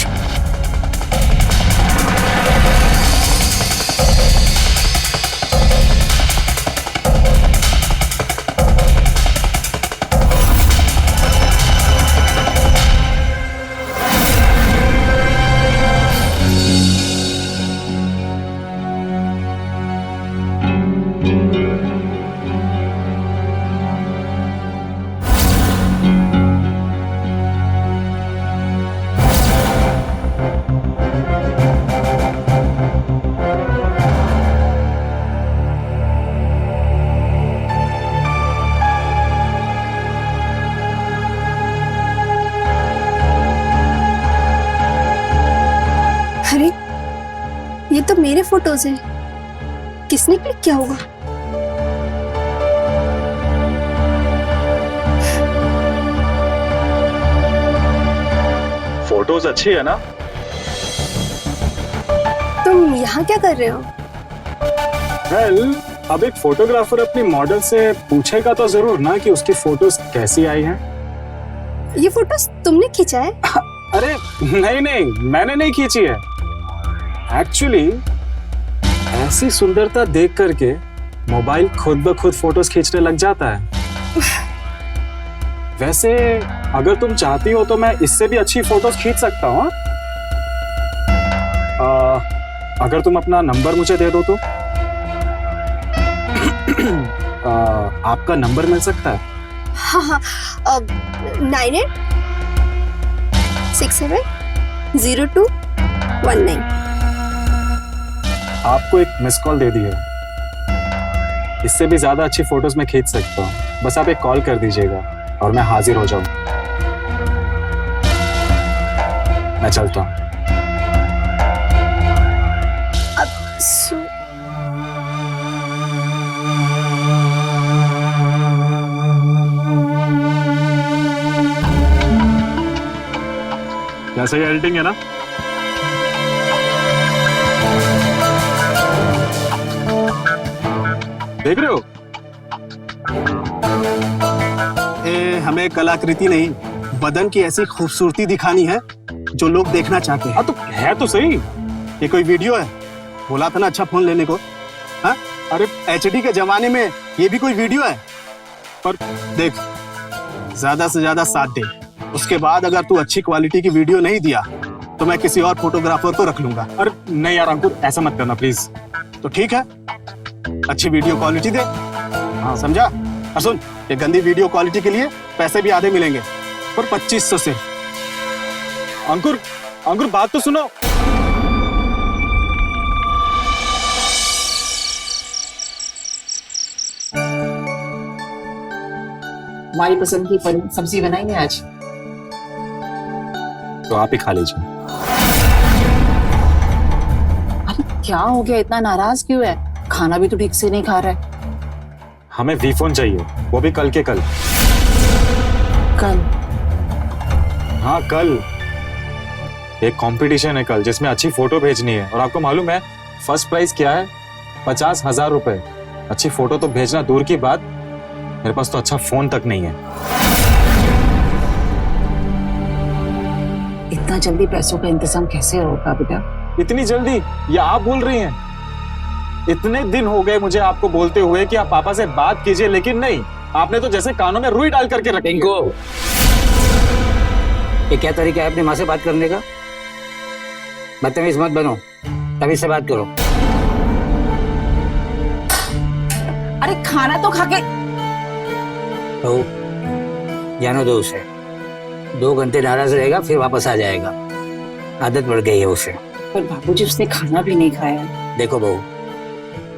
अरे ये तो मेरे फोटोज हैं। किसने क्लिक किया होगा? फोटोज अच्छी है ना? तुम यहाँ क्या कर रहे हो? वेल, अब एक फोटोग्राफर अपनी मॉडल से पूछेगा तो जरूर ना कि उसकी फोटोज कैसी आई हैं। ये फोटोज तुमने खींचा है? अरे नहीं, मैंने नहीं खींची है। एक्चुअली ऐसी सुंदरता देख करके मोबाइल खुद ब खुद फोटोज खींचने लग जाता है। वैसे अगर तुम चाहती हो तो मैं इससे भी अच्छी फोटोज खींच सकता हूँ। अगर तुम अपना नंबर मुझे दे दो तो आपका नंबर मिल सकता है? हाँ, 98670219। आपको एक मिस कॉल दे दी है। इससे भी ज्यादा अच्छी फोटोज मैं खींच सकता हूँ, बस आप एक कॉल कर दीजिएगा और मैं हाजिर हो जाऊं। मैं चलता हूँ। क्या सही एडिटिंग है ना? देख रहे हो? हमें कलाकृति नहीं, बदन की ऐसी खूबसूरती दिखानी है जो लोग देखना चाहते हैं। तो है तो सही। ये कोई वीडियो है? बोला था ना अच्छा फोन लेने को। हाँ? अरे HD के जमाने में ये भी कोई वीडियो है? पर देख, ज्यादा से ज्यादा 7 दे। उसके बाद अगर तू अच्छी क्वालिटी की वीडियो नहीं दिया तो मैं किसी और फोटोग्राफर को रख लूंगा। अरे नहीं यार अंकुर, ऐसा मत करना प्लीज। तो ठीक है, अच्छी वीडियो क्वालिटी दे। हाँ समझा? और सुन, ये गंदी वीडियो क्वालिटी के लिए पैसे भी आधे मिलेंगे, पर 2500 से। अंकुर, अंकुर बात तो सुनो। हमारी पसंद की सब्जी बनाएंगे आज। तो आप ही खा लीजिए। अरे क्या हो गया, इतना नाराज क्यों है? खाना भी तो ठीक से नहीं खा रहा है। हमें वी फोन चाहिए, वो भी कल के कल। कल? हाँ कल एक कंपटीशन है कल, जिसमें अच्छी फोटो भेजनी है। और आपको मालूम है फर्स्ट प्राइज क्या है? 50,000 रुपए। अच्छी फोटो तो भेजना दूर की बात, मेरे पास तो अच्छा फोन तक नहीं है। इतना जल्दी पैसों का इंतजाम कैसे होगा बेटा? इतनी जल्दी? ये आप बोल रही हैं? इतने दिन हो गए मुझे आपको बोलते हुए कि आप पापा से बात कीजिए, लेकिन नहीं, आपने तो जैसे कानों में रुई डाल करके रखी। टिंकू, ये क्या तरीका है अपनी माँ से बात करने का? बदतमीज मत बनो, तभी से बात करो। अरे खाना तो खा के। तो जानो दो उसे, 2 घंटे नाराज रहेगा फिर वापस आ जाएगा। आदत बढ़ गई है उसे। पर बाबूजी उसने खाना भी नहीं खाया। देखो बहू,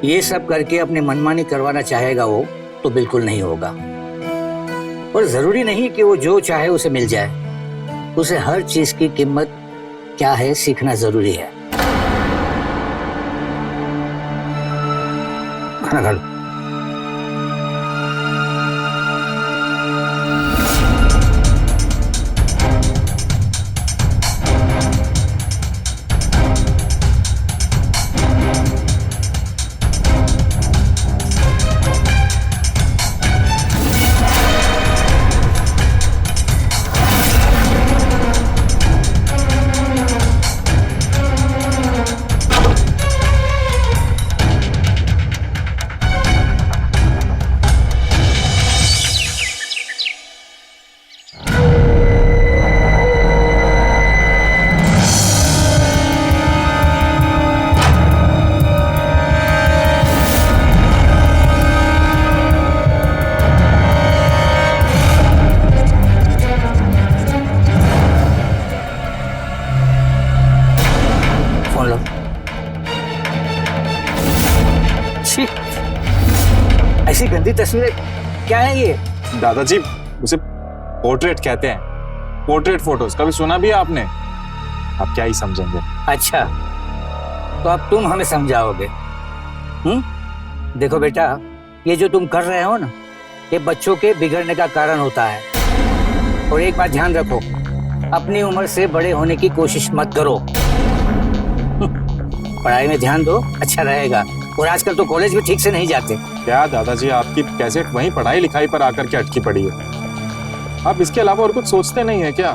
ये सब करके अपनी मनमानी करवाना चाहेगा वो तो बिल्कुल नहीं होगा। और जरूरी नहीं कि वो जो चाहे उसे मिल जाए। उसे हर चीज की कीमत क्या है सीखना जरूरी है। खाना खा लो। फोन लो। छी, ऐसी गंदी तस्वीरें क्या है ये? दादाजी उसे पोर्ट्रेट कहते हैं, पोर्ट्रेट फोटोज। कभी सुना भी है आपने? आप क्या ही समझेंगे। अच्छा, तो अब तुम हमें समझाओगे? देखो बेटा, ये जो तुम कर रहे हो ना, ये बच्चों के बिगड़ने का कारण होता है। और एक बात ध्यान रखो, अपनी उम्र से बड़े होने की कोशिश मत करो। पढ़ाई में ध्यान दो, अच्छा रहेगा। और आजकल तो कॉलेज भी ठीक से नहीं जाते। क्या दादाजी, आपकी कैसेट वहीं पढ़ाई लिखाई पर आकर के अटकी पड़ी है। आप इसके अलावा और कुछ सोचते नहीं है क्या?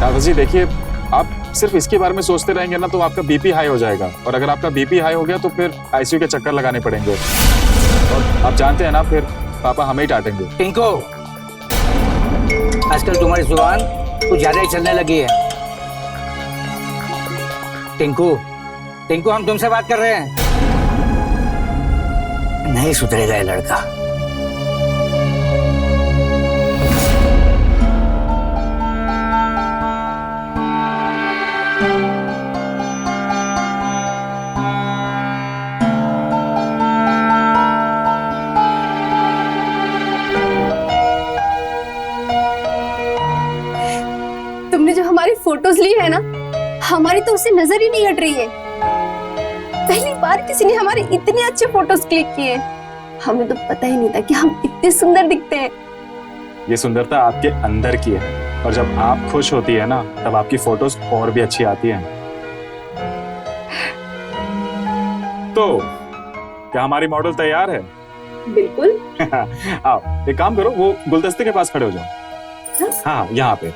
दादाजी देखिए, आप सिर्फ इसके बारे में सोचते रहेंगे ना तो आपका बीपी हाई हो जाएगा। और अगर आपका बीपी हाई हो गया तो फिर आईसीयू के चक्कर लगाने पड़ेंगे। और आप जानते हैं ना, फिर पापा हमें ही डांटेंगे। टिंको, आजकल तुम्हारी जुबान कुछ ज्यादा ही चलने लगी है। टिंकू, टिंकू, हम तुमसे बात कर रहे हैं। नहीं सुधरेगा ये लड़का। तुमने जो हमारी फोटोज ली है ना, हमारी तो उसे नजर ही नहीं हट रही है। पहली बार किसी ने हमारे इतने अच्छे फोटोज क्लिक किए। हमें तो पता ही नहीं था कि हम इतने सुंदर दिखते हैं। ये सुंदरता आपके अंदर की है, और जब आप खुश होती है ना, तब आपकी फोटोज और भी अच्छी आती हैं। तो क्या हमारी मॉडल तैयार है? बिल्कुल। आओ, एक काम करो, वो गुलदस्ते के पास खड़े हो जाओ। हाँ, यहाँ पे।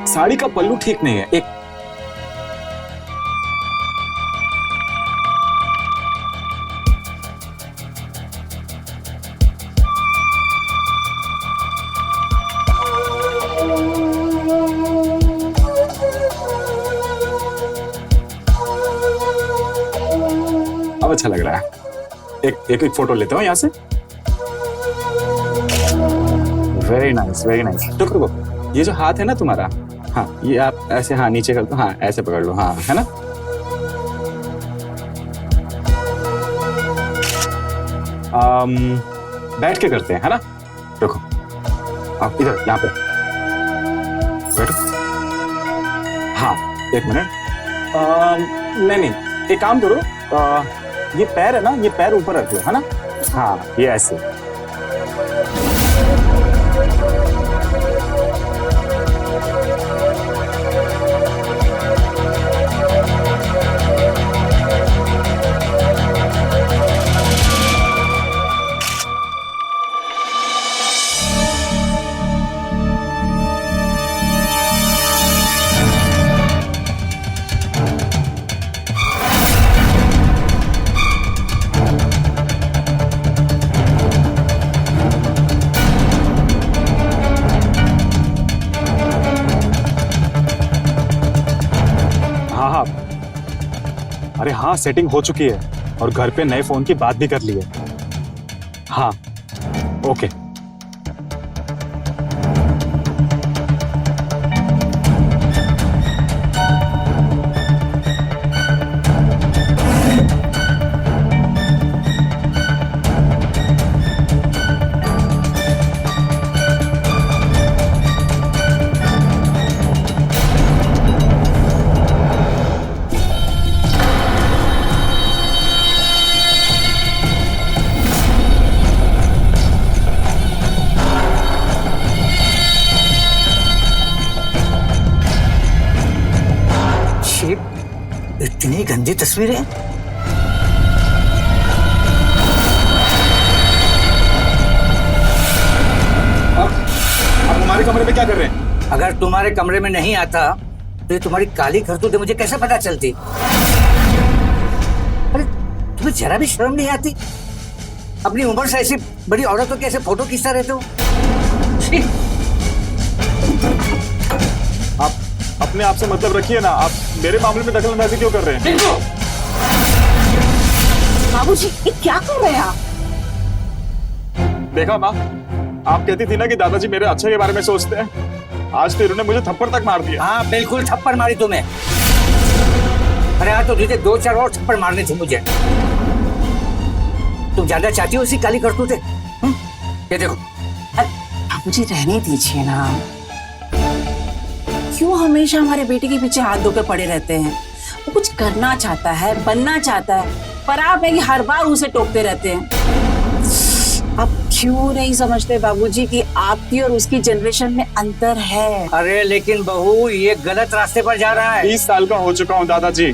साड़ी का पल्लू ठीक नहीं है। एक अच्छा लग रहा है। एक फोटो लेते हो यहाँ से। Very nice very nice. रुको, ये जो हाथ है ना तुम्हारा, हाँ ये आप ऐसे, हाँ नीचे कर दो, हाँ ऐसे पकड़ लो, हाँ है ना। बैठ के करते हैं, है ना। रुको, आप इधर यहाँ पे बैठो। हाँ एक मिनट। नहीं, एक काम करो, ये पैर है ना, ये पैर ऊपर रख लो, है ना। हाँ ये ऐसे। हाँ, अरे हाँ सेटिंग हो चुकी है और घर पे नए फोन की बात भी कर ली है। हाँ ओके। इतनी गंदी तस्वीरें। आप हमारे कमरे में क्या कर रहे हैं? अगर तुम्हारे कमरे में नहीं आता तो ये तुम्हारी काली करतूतें मुझे कैसे पता चलती? अरे तुम्हें जरा भी शर्म नहीं आती? अपनी उम्र से ऐसी बड़ी औरतों के ऐसे फोटो खींचता रहते हो? छी! आप अपने आप से मतलब रखिए ना, आप मेरे मामले में दखलंदाजी क्यों कर रहे हैं? बाबूजी ये क्या कर रहे हैं आप? देखा माँ, आप कहती थी ना कि दादाजी मेरे अच्छे के बारे में सोचते हैं। आज तो इन्होंने मुझे थप्पड़ तक मार दिया। हाँ बिल्कुल थप्पड़ मारी तुम्हें। अरे यार तो तुझे 2-4 और थप्पड़ मारने थे मुझे। तुम ज्यादा चाहती हो इसी काली करतूतें? ये देखो। बाबूजी रहने दीजिए ना, क्यों हमेशा हमारे बेटे के पीछे हाथ धोकर पड़े रहते हैं? वो कुछ करना चाहता है, बनना चाहता है, पर आप है कि हर बार उसे टोकते रहते हैं। आप क्यों नहीं समझते बाबूजी कि आपकी और उसकी जनरेशन में अंतर है? अरे लेकिन बहू ये गलत रास्ते पर जा रहा है। 30 साल का हो चुका हूँ दादाजी।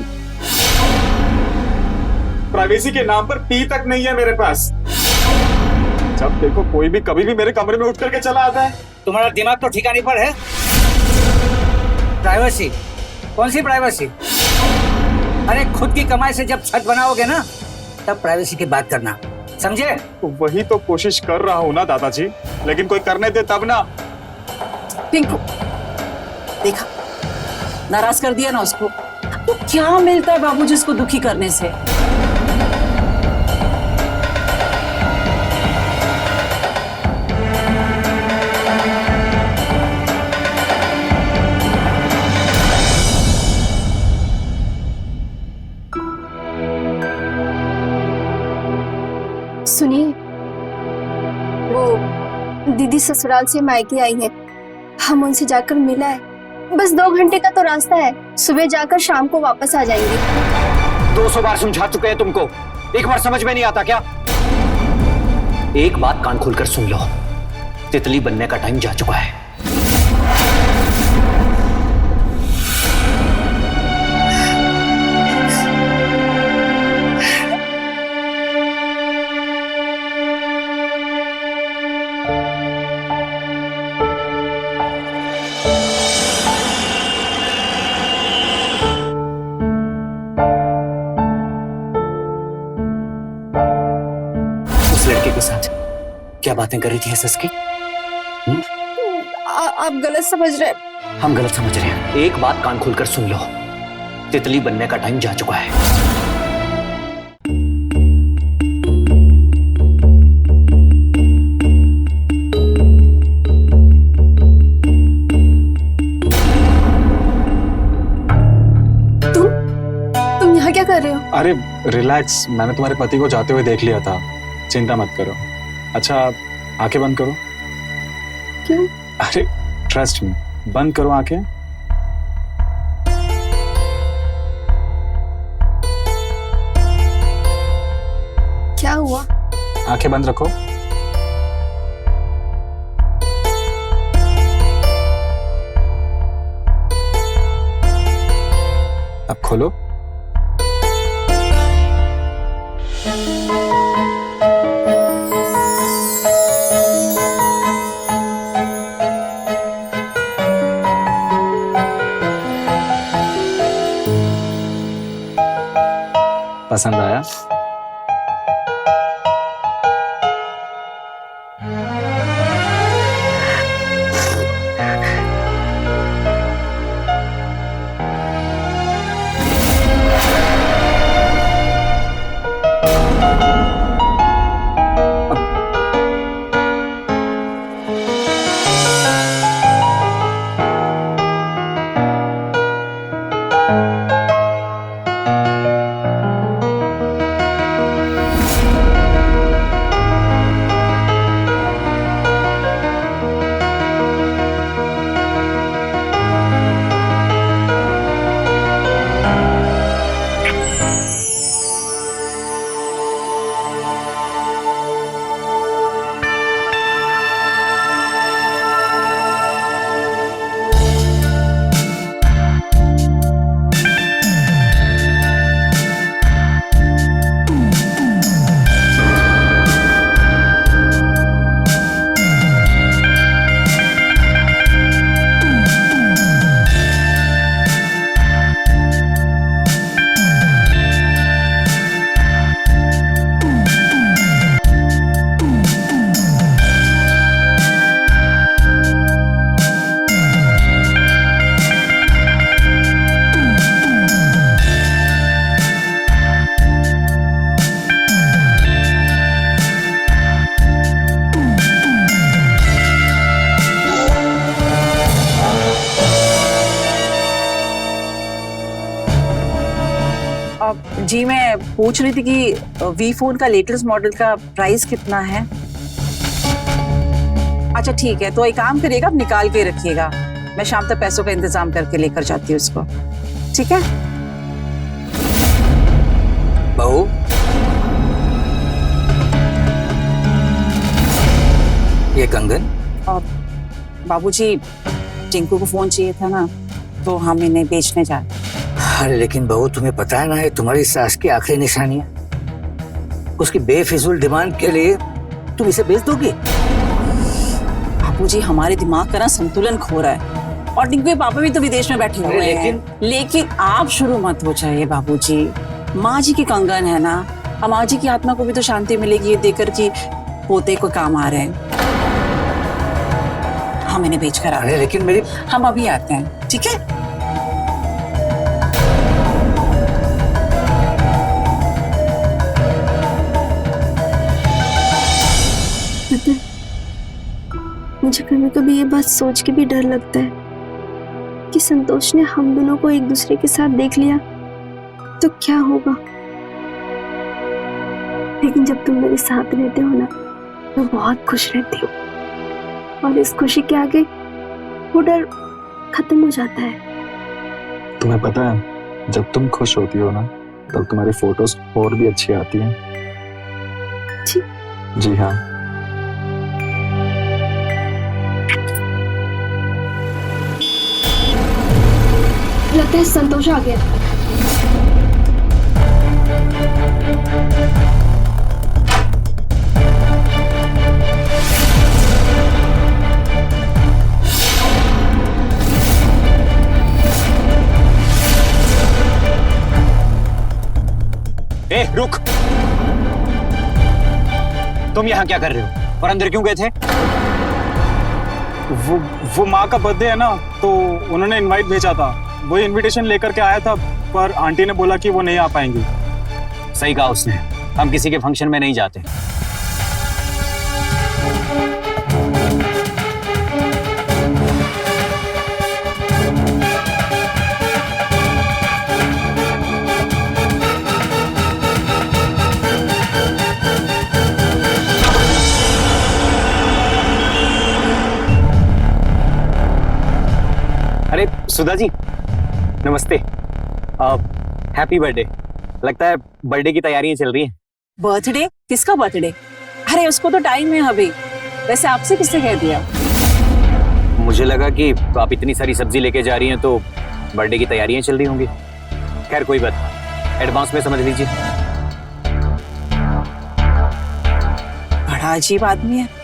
प्राइवेसी के नाम पर पी तक नहीं है मेरे पास। जब देखो कोई भी कभी भी मेरे कमरे में उठ करके चला आता है। तुम्हारा दिमाग तो ठिकाने पर है। प्राइवेसी? कौन सी प्राइवेसी? अरे खुद की कमाई से जब छत बनाओगे ना तब प्राइवेसी की बात करना, समझे? वही तो कोशिश कर रहा हूँ ना दादाजी, लेकिन कोई करने दे तब ना। पिंकू देखा, नाराज कर दिया ना उसको। तो क्या मिलता है बाबूजी उसको दुखी करने से? सुनिए, वो दीदी ससुराल से मायके आई है, हम उनसे जाकर मिला है। बस 2 घंटे का तो रास्ता है, सुबह जाकर शाम को वापस आ जाएंगे। 200 बार समझा चुके हैं तुमको, एक बार समझ में नहीं आता क्या? एक बात कान खोलकर सुन लो, तितली बनने का टाइम जा चुका है। लड़के के साथ क्या बातें कर रही थी सस्की? आप गलत समझ रहे हैं। हम गलत समझ रहे हैं। एक बात कान खोलकर सुन लो, तितली बनने का टाइम जा चुका है। अरे रिलैक्स, मैंने तुम्हारे पति को जाते हुए देख लिया था, चिंता मत करो। अच्छा आंखें बंद करो। क्यों? अरे ट्रस्ट मी, बंद करो आंखें। क्या हुआ? आंखें बंद रखो। अब खोलो। पसंद आया? जी मैं पूछ रही थी कि वी फोन का लेटेस्ट मॉडल का प्राइस कितना है? अच्छा ठीक है, तो एक काम करिएगा, आप निकाल के रखिएगा, मैं शाम तक पैसों का इंतजाम करके लेकर जाती हूँ उसको, ठीक है? बहू, ये कंगन? बाबूजी, टिंकू को फोन चाहिए था ना, तो हम इन्हें बेचने जा रहे हैं। अरे लेकिन बहू, तुम्हें पता है ना, ये तुम्हारी सास की आखिरी निशानी है। उसकी बेफिजूल डिमांड के लिए तुम इसे बेच दोगी? बाबूजी, हमारे दिमाग का ना संतुलन खो रहा है, और टिंकू के पापा भी तो विदेश में बैठे हुए हैं। लेकिन आप शुरू मत हो जाइए बाबूजी, माँ जी की कंगन है ना, और माँ जी की आत्मा को भी तो शांति मिलेगी ये देखकर कि पोते को काम आ रहे हैं। हम इन्हें बेच कर आ रहे हैं। लेकिन मेरी, हम अभी आते हैं, ठीक है? मुझे कभी कभी ये बात सोच के भी डर लगता है कि संतोष ने हम दोनों को एक दूसरे के साथ देख लिया तो क्या होगा। लेकिन जब तुम मेरे साथ रहते हो ना, मैं बहुत खुश रहती हूँ, और इस खुशी के आगे वो डर खत्म हो जाता है। तुम्हें पता है, जब तुम खुश होती हो ना, तब तुम्हारी फोटोज और भी अच्छी आती हैं। जी हाँ। लगता है संतोष आ गया। ए, रुक। तुम यहाँ क्या कर रहे हो और अंदर क्यों गए थे? वो माँ का बर्थडे है ना, तो उन्होंने इनवाइट भेजा था, वही इनविटेशन लेकर के आया था, पर आंटी ने बोला कि वो नहीं आ पाएंगी। सही कहा उसने, हम किसी के फंक्शन में नहीं जाते। अरे सुधा जी, नमस्ते। Happy birthday. लगता है बर्थडे की तैयारियां चल रही हैं। बर्थडे? किसका बर्थडे? अरे उसको तो टाइम है अभी। वैसे आपसे किसने कह दिया? मुझे लगा कि आप इतनी सारी सब्जी लेके जा रही हैं तो बर्थडे की तैयारियां चल रही होंगी। खैर कोई बात, एडवांस में समझ लीजिए। बड़ा अजीब आदमी है।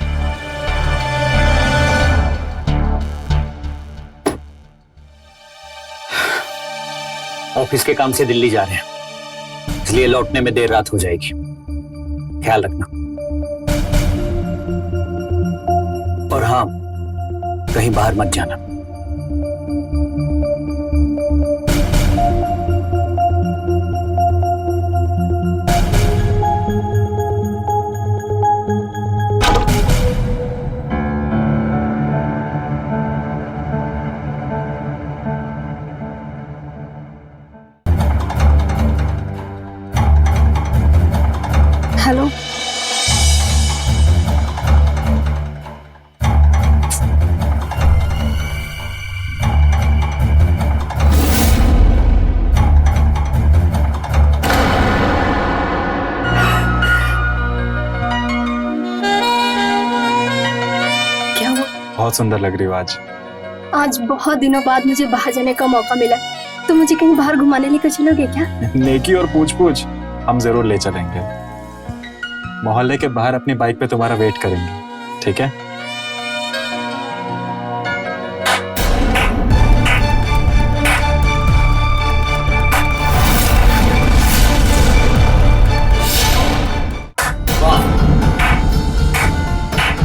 ऑफिस के काम से दिल्ली जा रहे हैं, इसलिए लौटने में देर रात हो जाएगी। ख्याल रखना। और हाँ, कहीं बाहर मत जाना। हेलो। क्या हुआ? बहुत सुंदर लग रही हो आज। आज बहुत दिनों बाद मुझे बाहर जाने का मौका मिला, तो मुझे कहीं बाहर घुमाने लेकर चलोगे क्या? नेकी और पूछ पूछ हम जरूर ले चलेंगे। मोहल्ले के बाहर अपनी बाइक पे तुम्हारा वेट करेंगे, ठीक है? वाह,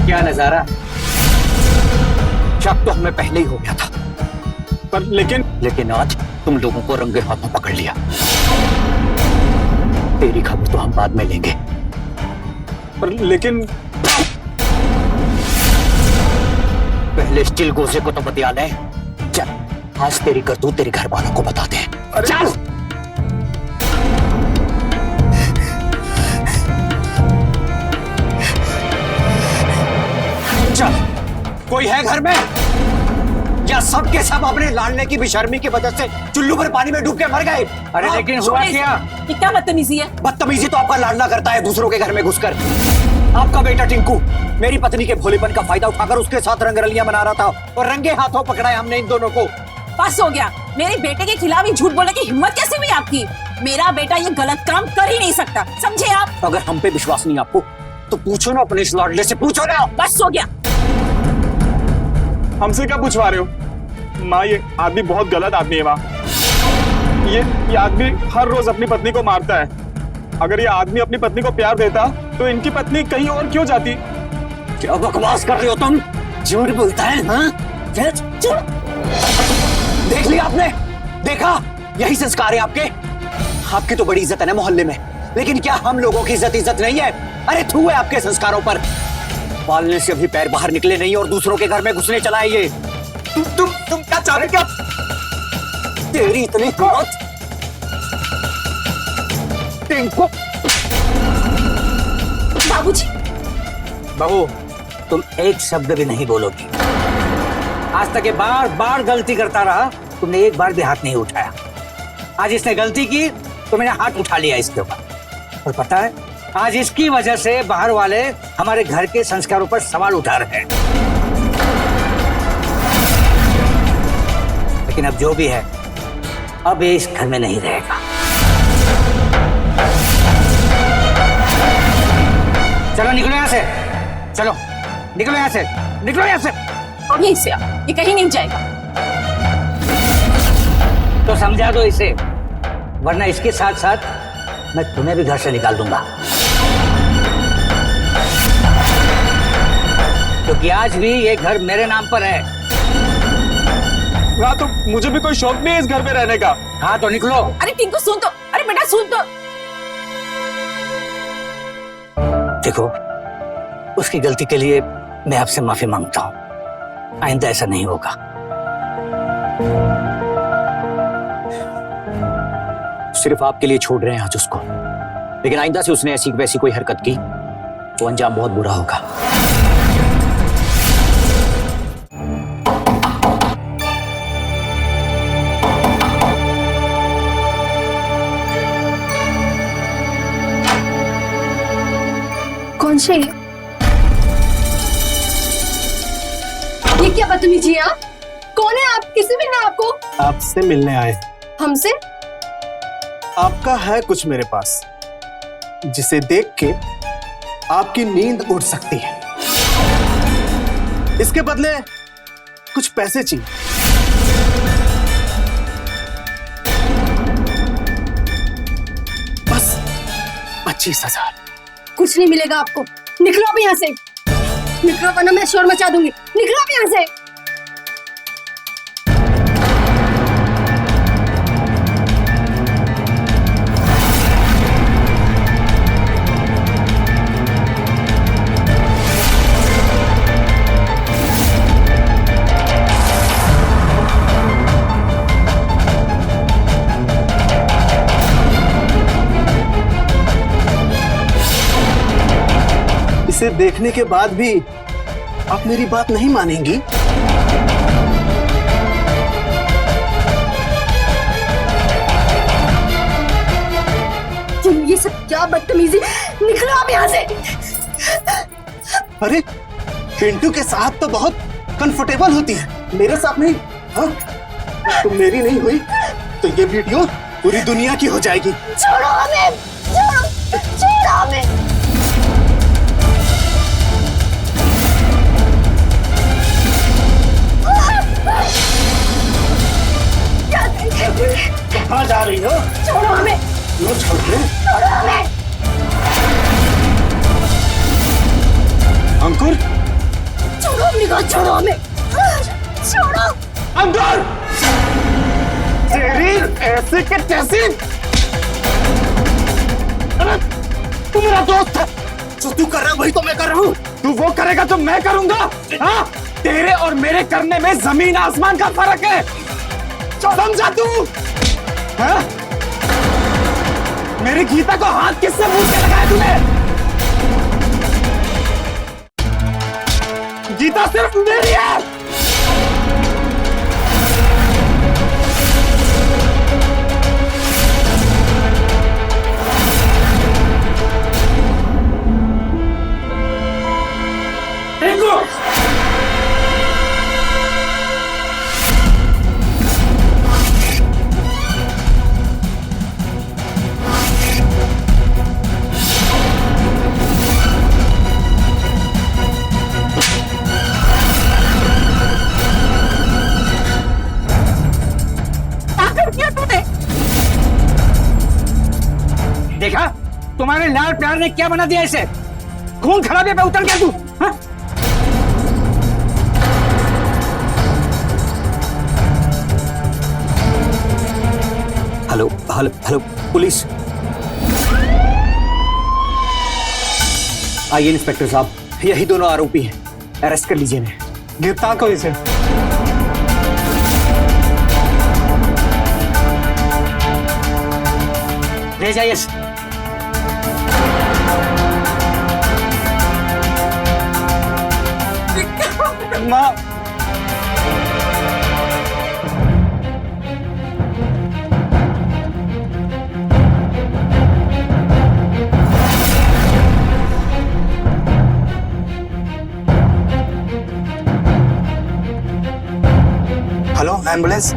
क्या नजारा। शक तो हमें पहले ही हो गया था, पर लेकिन आज तुम लोगों को रंगे हाथों पकड़ लिया। तेरी खबर तो हम बाद में लेंगे, लेकिन पहले स्टील गोसे को तो बतिया ले। चल, आज तेरी करतूत तेरे घर वालों को बताते हैं। चल। चल, कोई है घर में? या सब के सब अपने लाडले की बेशर्मी की वजह से चुल्लू भर पानी में डूब के मर गए? अरे लेकिन हुआ क्या? ये क्या बदतमीजी है? बदतमीजी तो आपका लाडला करता है दूसरों के घर में घुसकर। आपका बेटा टिंकू मेरी पत्नी के भोलेपन का फायदा उठाकर उसके साथ रंगरलियां मना रहा था और रंगे हाथों पकड़ा है हमने इन दोनों को। बस हो गया। मेरे बेटे के खिलाफ ही झूठ बोलने की हिम्मत कैसे हुई आपकी? मेरा बेटा ये गलत काम कर ही नहीं सकता, समझे आप? अगर हम पे विश्वास नहीं आपको तो पूछो ना अपने इस लाडले से, पूछो ना। बस हो गया। हमसे क्या पूछवा रहे हो? माँ, ये आदमी बहुत गलत आदमी है माँ। ये आदमी हर रोज अपनी पत्नी को मारता है। अगर ये आदमी अपनी पत्नी को प्यार देता तो इनकी पत्नी कहीं और क्यों जाती? क्या बकवास कर रहे हो तुम? झूठ बोलता है हाँ? देख लिया आपने? देखा? यही संस्कार है आपके। आपकी तो बड़ी इज्जत है ना मोहल्ले में, लेकिन क्या हम लोगों की इज्जत नहीं है? अरे थू है आपके संस्कारों पर। पालने से अभी पैर बाहर निकले नहीं और दूसरों के घर में घुसने चला है ये। तुम क्या चाह रहे? क्या तेरी इतनी हिम्मत? टिंकू। बाबूजी। बहू, तुम एक शब्द भी नहीं बोलोगी। आज तक ये बार बार गलती करता रहा, तुमने एक बार भी हाथ नहीं उठाया। आज इसने गलती की तो मैंने हाथ उठा लिया इसके ऊपर। और पता है, आज इसकी वजह से बाहर वाले हमारे घर के संस्कारों पर सवाल उठा रहे हैं। लेकिन अब जो भी है, अब ये इस घर में नहीं रहेगा। चलो निकलो यहाँ से, चलो निकलो यहाँ से, निकलो यहाँ से। और यहीं से आप, ये कहीं नहीं जाएगा। तो समझा दो इसे, वरना इसके साथ साथ मैं तुम्हें भी घर से निकाल दूंगा। क्योंकि आज भी ये घर मेरे नाम पर है। हाँ, तो मुझे भी कोई शौक नहीं है इस घर में रहने का। हाँ तो निकलो। अरे टिंकू सुन तो, अरे बेटा सुन तो। देखो, उसकी गलती के लिए मैं आपसे माफी मांगता हूँ। आइंदा ऐसा नहीं होगा। सिर्फ आपके लिए छोड़ रहे हैं आज उसको, लेकिन आइंदा से उसने ऐसी वैसी कोई हरकत की तो अंजाम बहुत बुरा होगा। कौन से ये क्या बदतमीजी है? कौन है आप? किसी मिलना है आपको? आपसे मिलने आए। हमसे? आपका है कुछ मेरे पास जिसे देख के आपकी नींद उड़ सकती है। इसके बदले कुछ पैसे चाहिए। बस 25,000। कुछ नहीं मिलेगा आपको। निकलो आप यहाँ से। निकलो वरना मैं शोर मचा दूंगी। निकलो आप यहाँ से। इसे देखने के बाद भी आप मेरी बात नहीं मानेंगी? ये सब क्या बदतमीजी। निकलो आप यहाँ से। अरे पिंटू के साथ तो बहुत कंफर्टेबल होती है, मेरे साथ नहीं। हाँ, तुम मेरी नहीं हुई तो ये वीडियो पूरी दुनिया की हो जाएगी। छोड़ो हमें। छोड़ो हमें। कहाँ जा रही हो? छोड़ो हमें। लो छोड़ दे। छोड़ो हमें। अंकुर, छोड़ो अपनी बात। छोड़ो हमें। छोड़ो। अंकुर, तेरी ऐसे के तैसे। अरे तू मेरा दोस्त है, जो तू कर रहा है वही तो मैं कर रहा हूँ। तू वो करेगा तो मैं करूंगा। हाँ, तेरे और मेरे करने में जमीन आसमान का फर्क है, समझा तू? हाँ? मेरी गीता को हाथ किससे मुंह पे लगाया तूने? गीता सिर्फ मेरी है। देखा तुम्हारे लाल प्यार ने क्या बना दिया इसे। खून खराबे पे उतर गया तू। हाँ? Hello hello hello, police. आइए इंस्पेक्टर साहब, यही दोनों आरोपी हैं, अरेस्ट कर लीजिए इन्हें। गिरफ्तार करो इसे। ले जाइए। माँ, हेलो एम्बुलेंस।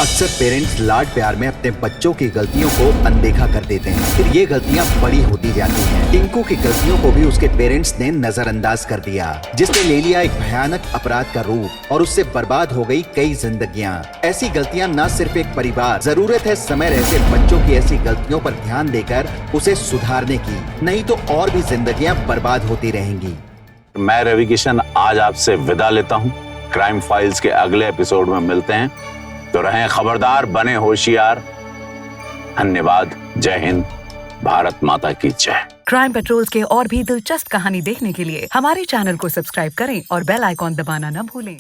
अक्सर पेरेंट्स लाड प्यार में अपने बच्चों की गलतियों को अनदेखा कर देते हैं, फिर ये गलतियां बड़ी होती जाती हैं। टिंकू की गलतियों को भी उसके पेरेंट्स ने नजरअंदाज कर दिया, जिसने ले लिया एक भयानक अपराध का रूप और उससे बर्बाद हो गई कई जिंदगियां। ऐसी गलतियां न सिर्फ एक परिवार, जरूरत है समय रहते बच्चों की ऐसी गलतियों पर ध्यान देकर उसे सुधारने की, नहीं तो और भी जिंदगियां बर्बाद होती रहेंगी। मैं रवि किशन आज आपसे विदा लेता हूँ। क्राइम फाइल्स के अगले एपिसोड में मिलते हैं, तो रहें खबरदार, बने होशियार। धन्यवाद। जय हिंद, भारत माता की जय। क्राइम पेट्रोल्स के और भी दिलचस्प कहानी देखने के लिए हमारे चैनल को सब्सक्राइब करें और बेल आइकॉन दबाना न भूलें।